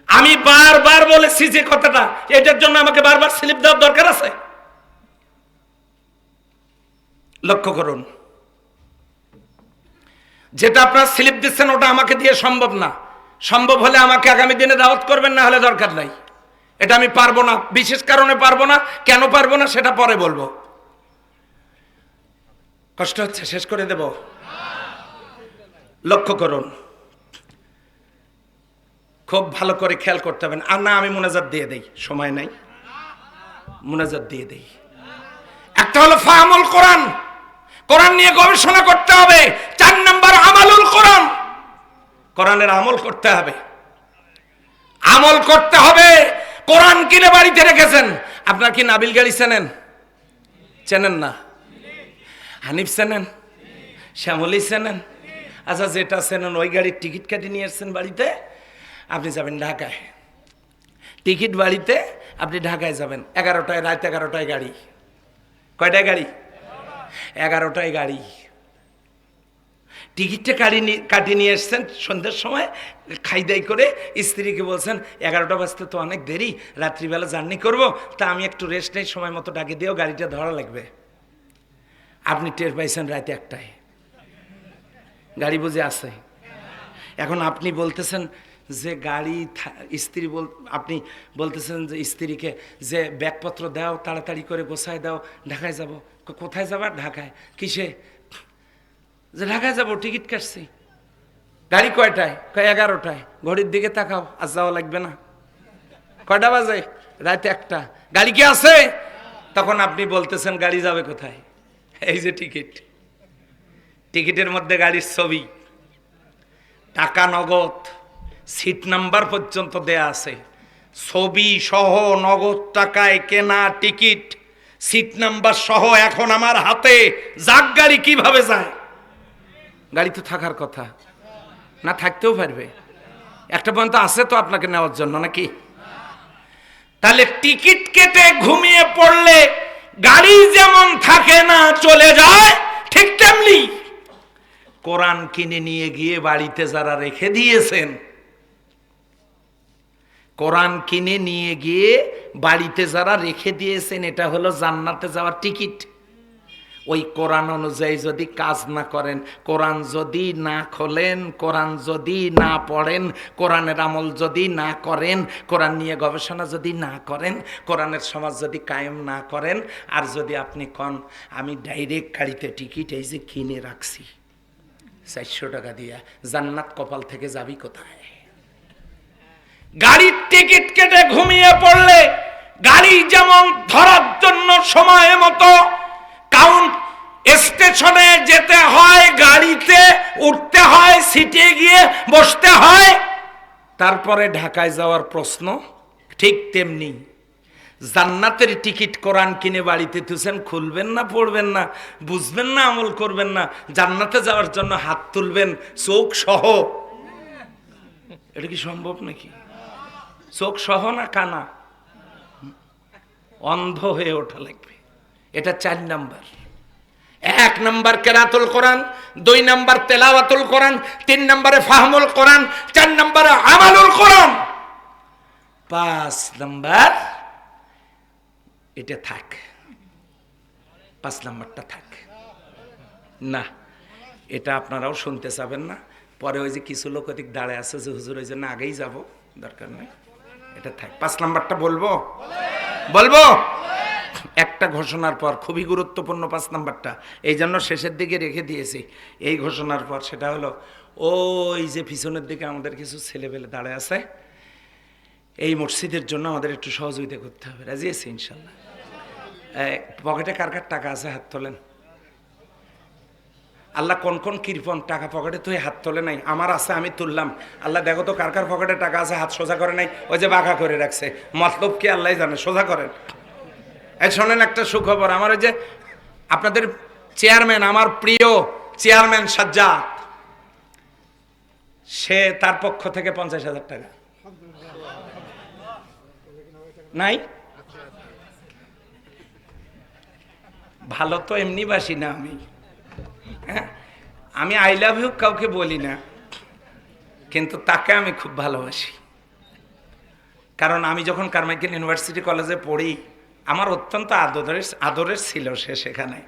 আমি বারবার বলেছি যে কথাটা, এটার জন্য আমাকে বারবার স্লিপ দেওয়ার দরকার আছে? লক্ষ্য করুন, যেটা আপনার স্লিপ দিচ্ছেন ওটা আমাকে দিয়ে সম্ভব না। সম্ভব হলে আমাকে আগামী দিনে দাওয়াত করবেন, না হলে দরকার নাই। এটা আমি পারবো না, বিশেষ কারণে পারবো না। কেন পারবো না সেটা পরে বলবো। কষ্ট হচ্ছে, শেষ করে দেব। লক্ষ্য করুন, খুব ভালো করে খেয়াল করতে হবে। আর না, আমি মুনাজাত দিয়ে দেই, সময় নাই, মুনাজাত দিয়ে দেই। একটা হলো ফাহমুল কোরআন, কোরআন নিয়ে গবেষণা করতে হবে। 4 নম্বর আমালুল কোরআন, কোরআনের আমল করতে হবে। আমল করতে হবে। কোরআন কিনে বাড়িতে রেখেছেন, আপনার কি নাবিল গাড়ি চেনেন? চেনেন না? হানিফ চেনেন? শ্যামলি চেনেন? আচ্ছা, যেটা চেনেন ওই গাড়ির টিকিট কাটি নিয়ে এসছেন বাড়িতে। আপনি যাবেন ঢাকায়, টিকিট বাড়িতে, আপনি ঢাকায় যাবেন 11টায়, রাত 11টায় গাড়ি। কয়টায় গাড়ি? 11টায় গাড়ি। টিকিটটা কাটিয়ে নিয়ে এসছেন সন্ধ্যার সময়, খাই দাই করে স্ত্রীকে বলছেন 11টা বাজতে তো অনেক দেরি, রাত্রিবেলা জার্নি করব, তা আমি একটু রেস্ট নেই, সময় মতো ডাকে দিয়েও গাড়িটা ধরা লাগবে। আপনি টের পাইছেন রাতে 1টায়, গাড়ি বুঝে আছে। এখন আপনি বলতেছেন যে গাড়ি, আপনি বলতেছেন যে স্ত্রীকে যে ব্যাগপত্র দাও, তাড়াতাড়ি করে গোছায় দাও, ঢাকায় যাব। কোথায় যাবা? ঢাকায়। কিসে? যে ঢাকায় যাবো, টিকিট কাটছি। গাড়ি কয়টায়? 11টায়। ঘড়ির দিকে তাকাও, আজ যাওয়া লাগবে না। কয়টা বাজে? রাতে 1টা। গাড়ি কি আছে? তখন আপনি বলতেছেন গাড়ি যাবে কোথায়? এই যে টিকিট, টিকিটের মধ্যে গাড়ির ছবি, টাকা নগদ, সিট নাম্বার পর্যন্ত দেয়া আছে, ছবি সহ নগদ টাকায় কেনা টিকিট, সিট নাম্বার সহ। এখন আমার হাতে যাক গাড়ি কিভাবে যায়? গাড়ি তো থাকার কথা না, থাকতেও পারবে, একটা পর্যন্ত আছে তো আপনাকে নেওয়ার জন্য নাকি? তাহলে টিকিট কেটে ঘুমিয়ে পড়লে গাড়ি যেমন থাকে না, চলে যায়, ঠিক তেমনি কোরআন কিনে নিয়ে গিয়ে বাড়িতে যারা রেখে দিয়েছেন, কোরআন কিনে নিয়ে গিয়ে বাড়িতে যারা রেখে দিয়েছেন, এটা হলো জান্নাতে যাওয়ার টিকিট। ওই কোরআন অনুযায়ী যদি কাজ না করেন, কোরআন যদি না খোলেন, কোরআন যদি না পড়েন, কোরআনের আমল যদি না করেন, কোরআন নিয়ে গবেষণা যদি না করেন, কোরআনের সমাজ যদি কায়েম না করেন, আর যদি আপনি কন আমি ডাইরেক্ট গাড়িতে টিকিট এই যে কিনে রাখছি 400 টাকা দিয়া, জান্নাত কপাল থেকে যাবি কোথায়? গাড়ির টিকিট কেটে ঘুমিয়ে পড়লে গাড়ি যেমন ধরার জন্য সময় মতো কাউন্ট স্টেশনে যেতে হয়, গাড়িতে উঠতে হয়, সিটে গিয়ে বসতে হয়, তারপরে ঢাকায় যাওয়ার প্রশ্ন, ঠিক তেমনি জান্নাতের টিকিট কোরআন কিনে বাড়িতে তুলছেন, খুলবেন না, পড়বেন না, বুঝবেন না, আমল করবেন না, জান্নাতে যাওয়ার জন্য হাত তুলবেন চোখ সহ। এটা কি সম্ভব নাকি? চোখ সহ না কানা, অন্ধ হয়ে ওঠা লাগবে। এটা 4 নাম্বার। 1 নাম্বার কেরাতুল কোরআন, 2 নাম্বার তেলাওয়াতুল কোরআন, 3 নাম্বারে ফাহমুল কোরআন, 4 নাম্বারে আমালুল কোরআন, 5 নাম্বার এটা থাক, 5 নাম্বারটা থাক না। এটা আপনারাও শুনতে চাবেন না, পরে ওই যে কিছু লোক ওদিক দাঁড়ায় আছে যে হুজুর ওই জন্য আগেই যাব, দরকার নেই, এটা থাক। 5 নাম্বারটা বলবো বলবো একটা ঘোষণার পর, খুবই গুরুত্বপূর্ণ 5 নাম্বারটা, এই জন্য শেষের দিকে রেখে দিয়েছি। এই ঘোষণার পর সেটা হলো, ওই যে পিছনের দিকে আমাদের কিছু ছেলেপেলে দাঁড়ায় আছে, এই মসজিদের জন্য আমাদের একটু সহযোগিতা করতে হবে। রাজি আছি ইনশাল্লাহ? পকেটে কার কার টাকা আছে হাত তোলেন। আল্লাহ কোন কোন কৃপণ টাকা পকেটে তুই হাত তোলে নাই, আমার আছে আমি তুললাম। আল্লাহ দেখো তো কার কার পকেটে টাকা আছে, হাত সোজা করে নাই, ওই যে বাঁকা করে রাখছে, মতলব কি আল্লাহ জানে, সোজা করেন। এই শোনেন একটা সুখবর, আমার ওই যে আপনাদের চেয়ারম্যান, আমার প্রিয় চেয়ারম্যান সাজ্জাদ, সে তার পক্ষ থেকে 50,000 টাকা নাই। ভালো তো এমনি বাসি না আমি, হ্যাঁ, আমি আই লাভ ইউ কাউকে বলি না, কিন্তু তাকে আমি খুব ভালোবাসি। কারণ আমি যখন কারমাইকেল ইউনিভার্সিটি কলেজে পড়ি, আমার অত্যন্ত আদরের ছিল সে সেখানে।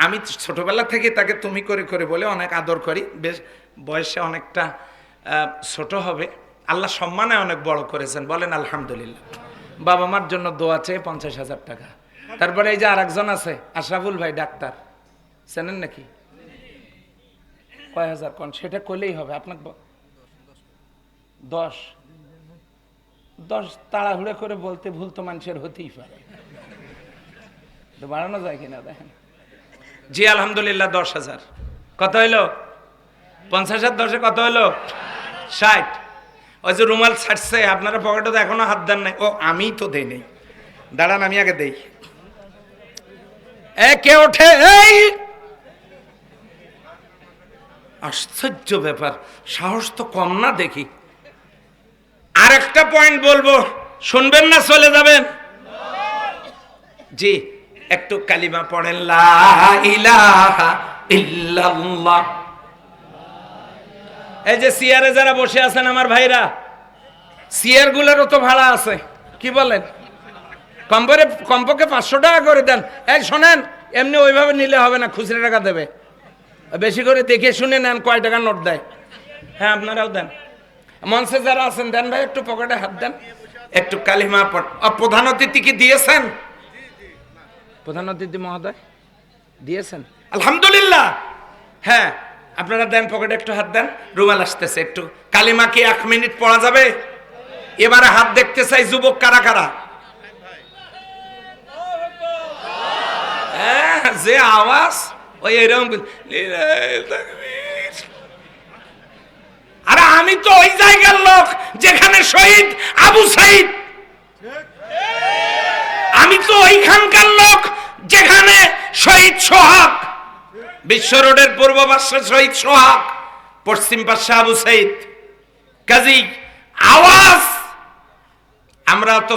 আমি ছোটবেলা থেকে তাকে তুমি করে করে বলে অনেক আদর করি। বেশ বয়সে অনেকটা ছোট হবে, আল্লাহ সম্মানে অনেক বড় করেছেন, বলেন আলহামদুলিল্লাহ। বাবা মার জন্য দোয়া চেয়ে 50,000 টাকা। তারপরে এই যে আরেকজন আছে আশরাফুল ভাই, ডাক্তার, চেনেন নাকি? কয় হাজার কোন, সেটা করলেই হবে আপনাকে। 10 তাড়াহুড়ো করে বলতে ভুল তো মানুষের হতেই পারে, তো বাড়ানো যায় কিনা দেখেন। জি আলহামদুলিল্লাহ, 10,000। কত হইলো? 50 আর 10-এ কত হইলো? 60। ওই যে রুমাল ছাড়ছে, আপনারা পকেটে তো এখনো হাত দেন নাই। ও আমি তো দেই নাই, দাঁড়ান আমি আগে দেই। কে ওঠে? এই আশ্চর্য ব্যাপার, সাহস তো কম না দেখি। আরেকটা পয়েন্ট বলবো, শুনবেন না চলে যাবেন? জি, একটু কালিমা পড়েন, লা ইলাহা ইল্লাল্লাহ। এই যে চেয়ারে যারা বসে আছেন আমার ভাইরা, চেয়ার গুলোরও তো ভাড়া আছে, কি বলেন? কমপক্ষে 500 টাকা করে দেন। এই শোনেন, এমনি ওইভাবে নিলে হবে না, খুচরা টাকা দেবে, বেশি করে দেখে শুনে নেন কয় টাকা নোট দেয়। হ্যাঁ আপনারাও দেন, মঞ্চে যারা আছেন দেন ভাই, একটু পকেটে হাত দেন, একটু কালিমা পড়। প্রধান অতিথি কি দিয়েছেন? প্রধান অতিথি মহোদয় দিয়েছেন আলহামদুলিল্লাহ। হ্যাঁ আপনারা দেন, পকেটে একটু হাত দেন। রুমাল আসতেছে, একটু কালিমা কি 1 মিনিট পড়া যাবে? এবারে হাত দেখতে চাই, যুবক কারা কারা? যে আওয়াজ, ওই এরকম আরে আমি তো ওই জায়গার লোক যেখানে শহীদ আবু সাইদ, আমি তো ওইখানকার লোক যেখানে শহীদ সোহাগ, বিশ্ব রোডের পূর্ব পাশে শহীদ সোহাগ, পশ্চিম পাশে আবু সাইদ। কাজী আওয়াজ আমরা তো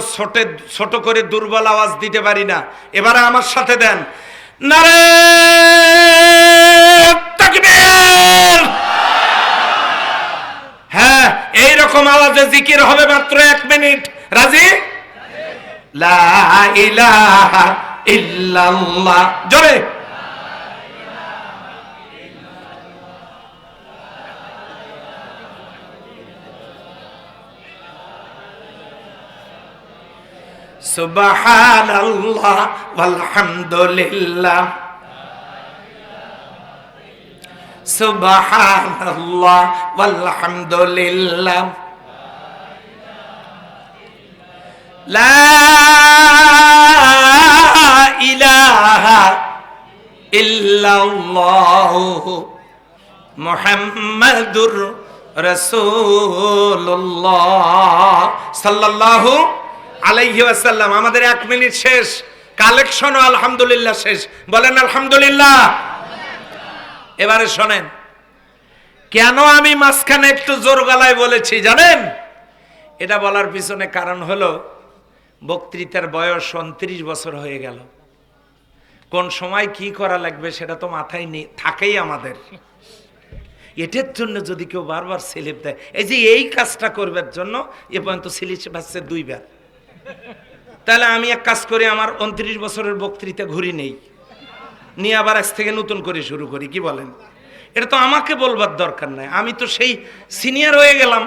ছোট করে দুর্বল আওয়াজ দিতে পারি না। এবারে আমার সাথে দেন নারে তাকবীর। হ্যাঁ, এইরকম আওয়াজে জিকির হবে মাত্র 1 মিনিট। রাজি? লা ইলাহা ইল্লাল্লাহ, জোরে। সুবহানাল্লাহ ওয়ালহামদুলিল্লাহ, সুবহানাল্লাহ ওয়ালহামদুলিল্লাহ, লা ইলাহা ইল্লাল্লাহ মুহাম্মাদুর রাসূলুল্লাহ সাল্লাল্লাহু আলাইহি ওয়াসাল্লাম। আমাদের 1 মিনিট শেষ, কালেকশন আলহামদুলিল্লাহ শেষ। বলেন আলহামদুলিল্লাহ। এবারে শোনেন, কেন আমি মাঝখানে একটু জোর গলায় বলেছি জানেন? এটা বলার পিছনে কারণ হলো বক্তৃতার বয়স 29 বছর হয়ে গেল। কোন সময় কি করা লাগবে সেটা তো মাথায় নেই, থাকেই আমাদের। এটার জন্য যদি কেউ বারবার স্লিপ দেয়, এই যে এই কাজটা করবার জন্য এ পর্যন্ত স্লিপ পাচ্ছে 2 বার, তাহলে আমি এক কাজ করি, আমার 29 বছরের বক্তৃতা ঘুরি নেই, নিয়ে আবার আজ থেকে নতুন করে শুরু করি। কি বলেন? এটা তো আমাকে বলবার দরকার নাই, আমি তো সেই সিনিয়র হয়ে গেলাম।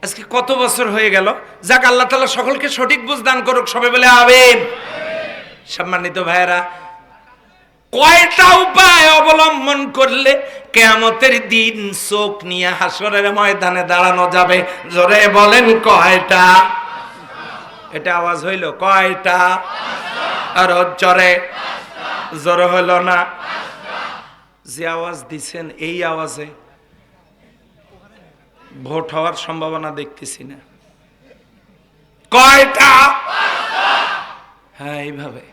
আজকে কত বছর হয়ে গেল। যাক, আল্লাহ তাআলা সকলকে সঠিক বুঝ দান করুক, সবাই বলে আমিন। সম্মানিত ভাইয়েরা, কয়টা উপায় অবলম্বন করলে কিয়ামতের দিন চোখ নিয়ে হাসরের ময়দানে দাঁড়ানো যাবে? জোরে বলেন কয়টা? এটা আওয়াজ হইল কয়টা? আর জোরে জোরে হইল না। যে আওয়াজ দিছেন এই আওয়াজে ভোট হওয়ার সম্ভাবনা দেখতেছি না। কয়টা? হ্যাঁ, এইভাবে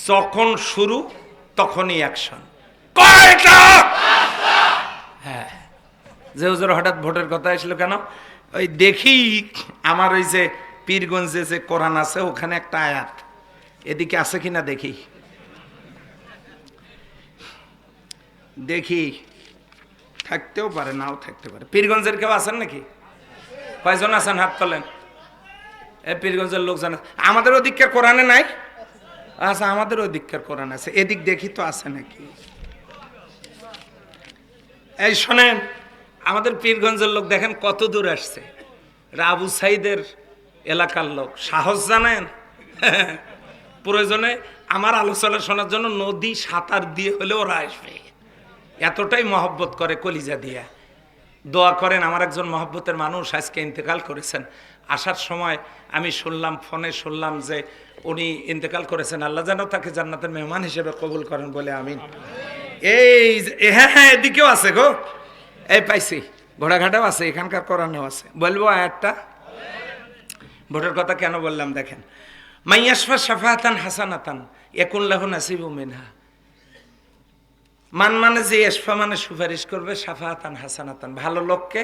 যখন শুরু তখনই অ্যাকশন। কয়টা? হ্যাঁ, যে হুজুর হঠাৎ ভোটের কথা আসলো কেন? ওই দেখি আমার ওই যে পীরগঞ্জে যে কোরআন আছে ওখানে একটা আয়াত এদিকে আছে কিনা দেখি দেখি থাকতেও পারে, নাও থাকতে পারে। পীরগঞ্জের কেউ আছেন নাকি? কয়জন আছেন? হাত তোলেন। এই পীরগঞ্জের লোকজন আমাদের ওদিককার কোরআনে নাই? আচ্ছা, আমাদের ওদিককার কোরআন আছে, এদিক দেখি তো আছে নাকি। এই শোনেন, আমাদের পীরগঞ্জের লোক দেখেন কত দূর আসছে। আবু সাইদের এলাকার লোক, সাহস জানেন? প্রয়োজনে আমার আলোচনা শোনার জন্য নদী সাঁতার দিয়ে হলে ওরা আসবে, এতটাই মহব্বত করে কলিজা দিয়া। দোয়া করেন। আমার একজন মহব্বতের মানুষ আজকে ইন্তেকাল করেছেন। আসার সময় আমি শুনলাম, ফোনে শুনলাম যে উনি ইন্তেকাল করেছেন। আল্লাহ যেন তাকে জান্নাতের মেহমান হিসেবে কবুল করেন বলে আমিন। এই হ্যাঁ হ্যাঁ, এদিকেও আছে গো, এই পাইছি, ঘোড়াঘাটাও আছে, এখানকার কোরআনেও আছে। বলবো আয়াতটা? ভোটের কথা কেন বললাম দেখেন, মাইয়াশফা শাফাআতান হাসানাতান ইয়াকুন লাহু নাসিবুম মিনহা। মান মানে যে ইশফা মানে সুপারিশ করবে, শাফাআতান হাসানাতান ভালো লোককে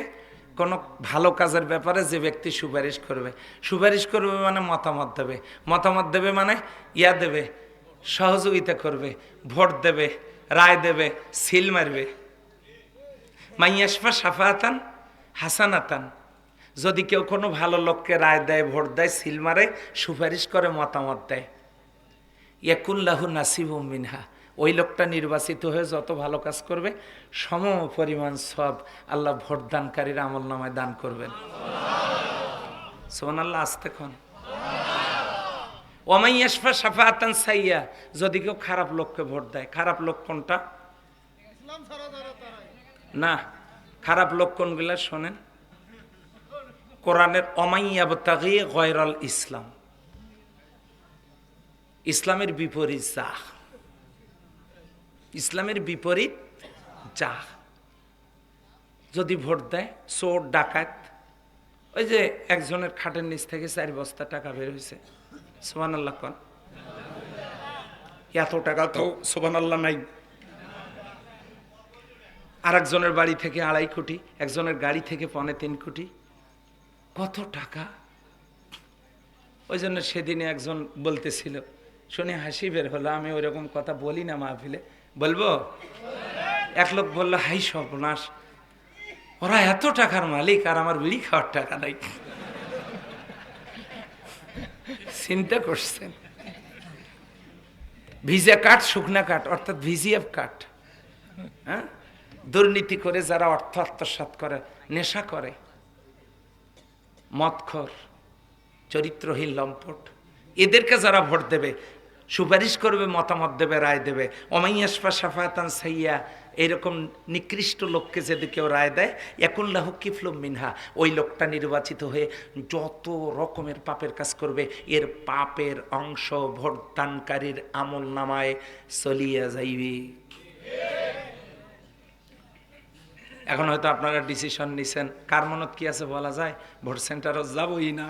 কোনো ভালো কাজের ব্যাপারে যে ব্যক্তি সুপারিশ করবে, সুপারিশ করবে মানে মতামত দেবে, মতামত দেবে মানে ইয়া দেবে, সহযোগিতা করবে, ভোট দেবে, রায় দেবে, সিল মারবে। মাইয়াশফা শাফাআতান হাসানাতান, যদি কেউ কোনো ভালো লোককে রায় দেয়, ভোট দেয়, সিল মারে, সুপারিশ করে, মতামত দেয়, ইয়াকুন লাহু নাসিবুম মিনহা, ওই লোকটা নির্বাচিত হয়ে যত ভালো কাজ করবে সম পরিমাণ সব আল্লাহ ভোটদানকারীর আমলনামায় দান করবেন। সুবহানাল্লাহ। আস্তে খন। ওয়া মান ইয়াশফা শাফাআতান সাইয়্যা, যদি কেউ খারাপ লোককে ভোট দেয়, খারাপ লোক কোনটা? না, খারাপ লোক কোনগুলা শোনেন, কোরআনের অমাইয়াবতাগি গয়রাল ইসলাম, ইসলামের বিপরীত যা, ইসলামের বিপরীত যা। যদি ভোট দেয় চোর ডাকাত, ওই যে একজনের খাটের নিচ থেকে 4 বস্তা টাকা বের হয়েছে, সুবহানাল্লাহ কোন। এত টাকা তো সুবহানাল্লাহ নাই। আর একজনের বাড়ি থেকে 2.5 কোটি, একজনের গাড়ি থেকে 3.25 কোটি, কত টাকা। ওই জন্য সেদিনে একজন বলতেছিল, শুনে হাসি বের হলো, আমি ওইরকম কথা বলি না মাহফিলে, বলবো? এক লোক বললো, হাই সর্বনাশ, ওরা এত টাকার মালিক আর আমার বিড়ি খাওয়ার টাকা নাই। চিন্তা করছেন? ভিজা কাঠ, শুকনা কাঠ, অর্থাৎ ভিজিএফ কাঠ। হ্যাঁ, দুর্নীতি করে যারা অর্থ আত্মসাৎ করে, নেশা করে, মদখোর, চরিত্রহীন, লম্পট, এদেরকে যারা ভোট দেবে, সুপারিশ করবে, মতামত দেবে, রায় দেবে, অমাইয়াসফা সাফাতান সাইয়া, এইরকম নিকৃষ্ট লোককে যদি কেউ রায় দেয়, একুল্লাহ কিফলুম মিনহা, ওই লোকটা নির্বাচিত হয়ে যত রকমের পাপের কাজ করবে, এর পাপের অংশ ভোটদানকারীর আমল নামায় চলিয়া যাইবে। এখন হয়তো আপনারা ডিসিশন নিছেন, কার মনত কি আছে বলা যায়, ভোট সেন্টারও যাবই না,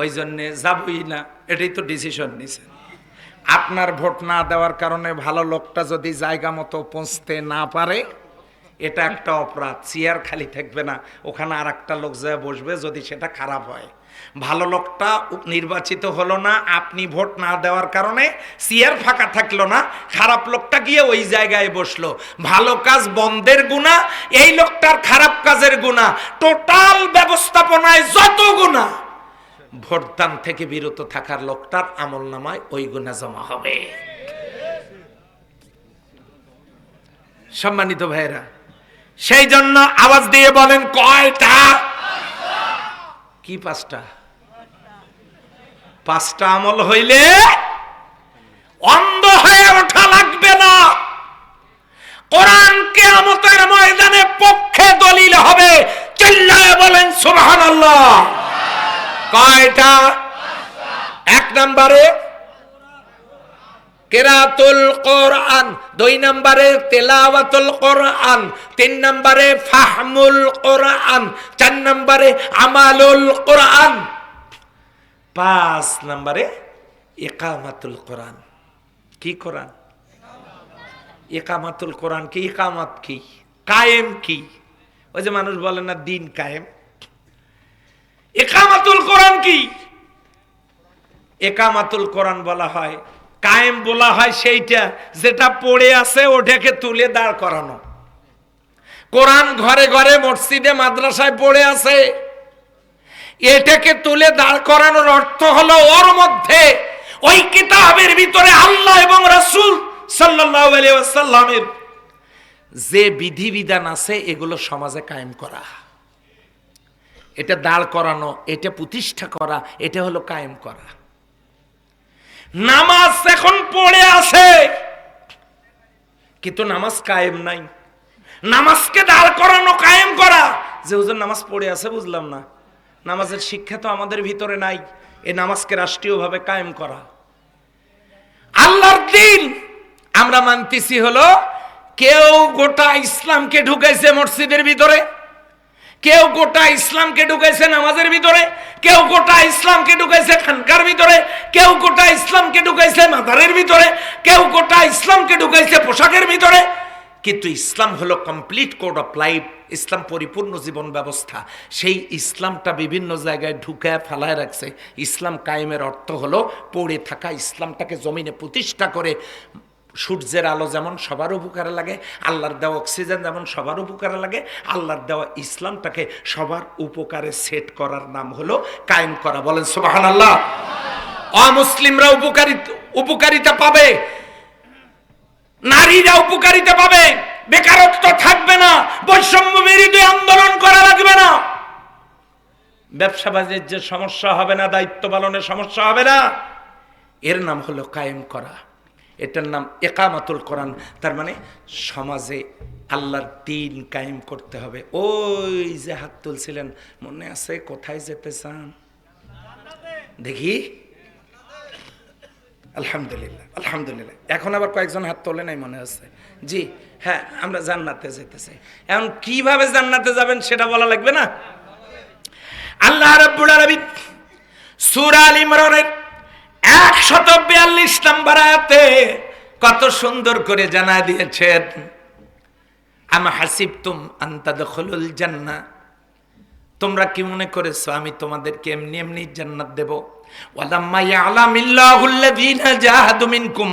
ওই জন্যে যাবই না, এটাই তো ডিসিশন নিছেন। আপনার ভোট না দেওয়ার কারণে ভালো লোকটা যদি জায়গা মতো পৌঁছতে না পারে, এটা একটা অপরাধ। চেয়ার খালি থাকবে না, ওখানে আর একটা লোক যায় বসবে, যদি সেটা খারাপ হয়। ভালো লোকটা নির্বাচিত হলো না, আপনি ভোট না দেওয়ার কারণে চেয়ার ফাঁকা থাকলো না, খারাপ লোকটা গিয়ে ওই জায়গায় বসলো। ভালো কাজ বন্ধের গুনাহ, এই লোকটার খারাপ কাজের গুনাহ, টোটাল ব্যবস্থাপনায় যত গুনাহ, ভোটদান থেকে বিরত থাকার লোকটার আমল নামায় ওই গুনাহ জমা হবে। সম্মানিত ভাইরা, সেই জন্য আওয়াজ দিয়ে বলেন, কয়টা? কি 5টা? 5টা আমল হইলে অন্ধ হয়ে ওঠা লাগবে না। কোরআন কিয়ামতের ময়দানে পক্ষে দলিল হবে, চিল্লায়ে বলেন সুবহানাল্লাহ। কয়টা? 1 নম্বরে কিরাতুল কোরআন, 2 নম্বরে তেলাওয়াতুল কোরআন, 3 নম্বরে ফাহমুল কোরআন, 4 নম্বরে আমালুল কোরআন, 5 নম্বরে ইকামাতুল কোরআন। কি কোরআন? ইকামাতুল কোরআন কি? ইকামত কি? কায়েম কি? ওই যে মানুষ বলে না দিন কায়েম, ইকামাতুল কোরআন কি? ইকামাতুল কোরআন বলা হয়, কায়েম বলা হয় সেইটা যেটা পড়ে আছে ওটাকে তুলে দাঁড় করানো। কোরআন ঘরে ঘরে মসজিদে মাদ্রাসায় পড়ে আছে, এটাকে তুলে দাঁড় করানোর অর্থ হলো ওর মধ্যে, ওই কিতাবের ভিতরে আল্লাহ এবং রাসূল সাল্লাল্লাহু আলাইহি ওয়াসাল্লামের যে বিধিবিধান আছে এগুলো সমাজে কায়েম করা, এটা দাঁড় করানো, এটা প্রতিষ্ঠা করা, এটা হলো কায়েম করা। নামাজ এখন পড়ে আছে কিন্তু নামাজ কায়েম নাই। নামাজকে দাঁড় করানো, কায়েম করা। যে হুজুর নামাজ পড়ে আছে, বুঝলাম না, নামাজের শিক্ষা তো আমাদের ভিতরে নাই। এই নামাজকে রাষ্ট্রীয়ভাবে কায়েম করা। আল্লাহর দিন আমরা মানতেছি হলো, কেউ গোটা ইসলামকে ঢুকাইছে মসজিদের ভিতরে, কেউ গোটা ইসলামকে ঢুকাইছে নামাজের ভিতরে, কেউ গোটা ইসলামকে ঢুকাইছে খানকার ভিতরে, কেউ গোটা ইসলামকে ঢুকাইছে মাজারের ভিতরে, কেউ গোটা ইসলামকে ঢুকাইছে পোশাকের ভিতরে। কিন্তু ইসলাম হলো কমপ্লিট কোড অফ লাইফ, ইসলাম পরিপূর্ণ জীবন ব্যবস্থা। সেই ইসলামটা বিভিন্ন জায়গায় ঢুকায় ফেলায় রাখছে। ইসলাম কায়েমের অর্থ হলো পড়ে থাকা ইসলামটাকে জমিনে প্রতিষ্ঠা করে, সূর্যের আলো যেমন সবার উপকারে লাগে, আল্লাহর দেওয়া অক্সিজেন যেমন সবার উপকারে লাগে, আল্লাহর দেওয়া ইসলামটাকে সবার উপকারে সেট করার নাম হলো কায়েম করা। বলেন সুবহানাল্লাহ। অমুসলিমরা উপকারিতা পাবে, নারীরা উপকারিতা পাবে, বেকারত্ব থাকবে না, বৈষম্য বিরোধী আন্দোলন করা লাগবে না, ব্যবসা বাণিজ্যের সমস্যা হবে না, দায়িত্ব পালনের সমস্যা হবে না। এর নাম হলো কায়েম করা, এটার নাম ইকামাতুল কোরআন। তার মানে সমাজে আল্লাহর দ্বীন কায়েম করতে হবে। ওই যে হাত তুলছিলেন, মনে আছে? কোথায় যেতে চান দেখি? আলহামদুলিল্লাহ, আলহামদুলিল্লাহ। এখন আবার কয়েকজন হাত তোলে নাই মনে হচ্ছে। জি হ্যাঁ, আমরা জান্নাতে যেতে চাই। এখন কিভাবে জান্নাতে যাবেন সেটা বলা লাগবে না? আল্লাহ রাব্বুল আলামিন সূরা আল ইমরানের 142 নম্বর আয়াতে কত সুন্দর করে জানায় দিয়েছেন, আম হাসিবতুম আন তাদখুলুল জান্নাহ, তোমরা কি মনে করেছো আমি তোমাদেরকে এমনি এমনি জান্নাত দেব? ওয়ালাম্মা ইয়ালামিল্লাহুল্লাযীনা জাহাদু মিনকুম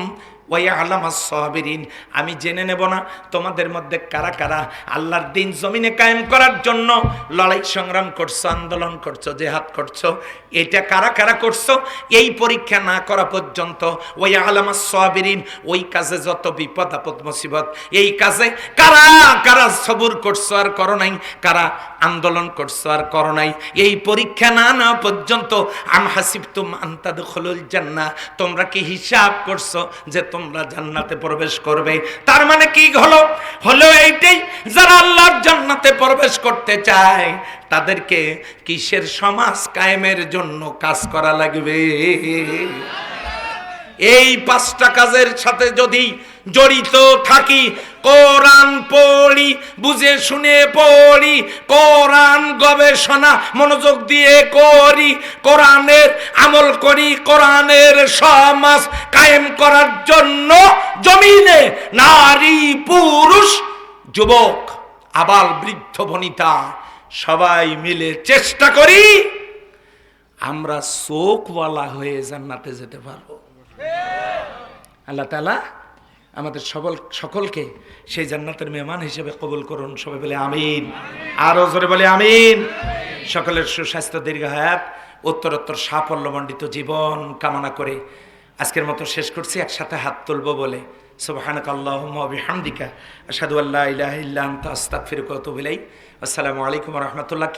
ওয়া ইয়ালামাস সাবিরিন, আমি জেনে নেব না তোমাদের মধ্যে কারা কারা আল্লাহর দিন জমিনে কায়েম করার জন্য লড়াই সংগ্রাম করছো, আন্দোলন করছো, জিহাদ করছো, এটা কারা কারা করছো? এই পরীক্ষা না করা পর্যন্ত ওয়া ইয়ালামাস সাবিরিন, ওই কাজে যত বিপদ আপদ মুসিবত, এই কাজে কারা কারা সবুর করছো আর করো নাই, কারা আন্দোলন করছো আর করো নাই, এই পরীক্ষা না না পর্যন্ত আম হাসিবতুম আন তাদখুলুল জান্নাহ, তোমরা কি হিসাব করছো যে তোমরা জান্নাতে প্রবেশ করবে? তার মানে কি হলো? হলো এইটাই, যারা আল্লাহর জান্নাতে প্রবেশ করতে চায় তাদেরকে কিসের সমাজ কায়েমের জন্য কাজ করা লাগবে? এই 5টা কাজের সাথে যদি জড়িত থাকি, কোরআন পড়ি, বুঝে শুনে পড়ি, কোরআন গবেষণা মনোযোগ দিয়ে করি, কোরআনের আমল করি, কোরআনের সমাজ কায়েম করার জন্য জমিনে নারী পুরুষ যুবক আবাল বৃদ্ধ বনিতা সবাই মিলে চেষ্টা করি, আমরা চোখওয়ালা হয়ে জান্নাতে যেতে পারবো। আল্লাহ তাআলা আমাদের সকলকে সেই জান্নাতের মেহমান হিসেবে কবুল করুন। সবাই বলে আমিন, আরো জোরে বলে আমিন। সকলের সুস্বাস্থ্য, দীর্ঘ হায়াত, উত্তরোত্তর সাফল্যমণ্ডিত জীবন কামনা করে আজকের মতো শেষ করছি একসাথে হাত তুলবো বলে। সুবহানাকাল্লাহুম্মা ওয়া বিহামদিকা আশহাদু আল্লা ইলাহা ইল্লা আনতা আস্তাগফিরুকা ওয়া আতুবু ইলাইক। আসসালামু আলাইকুম ওয়া রাহমাতুল্লাহ।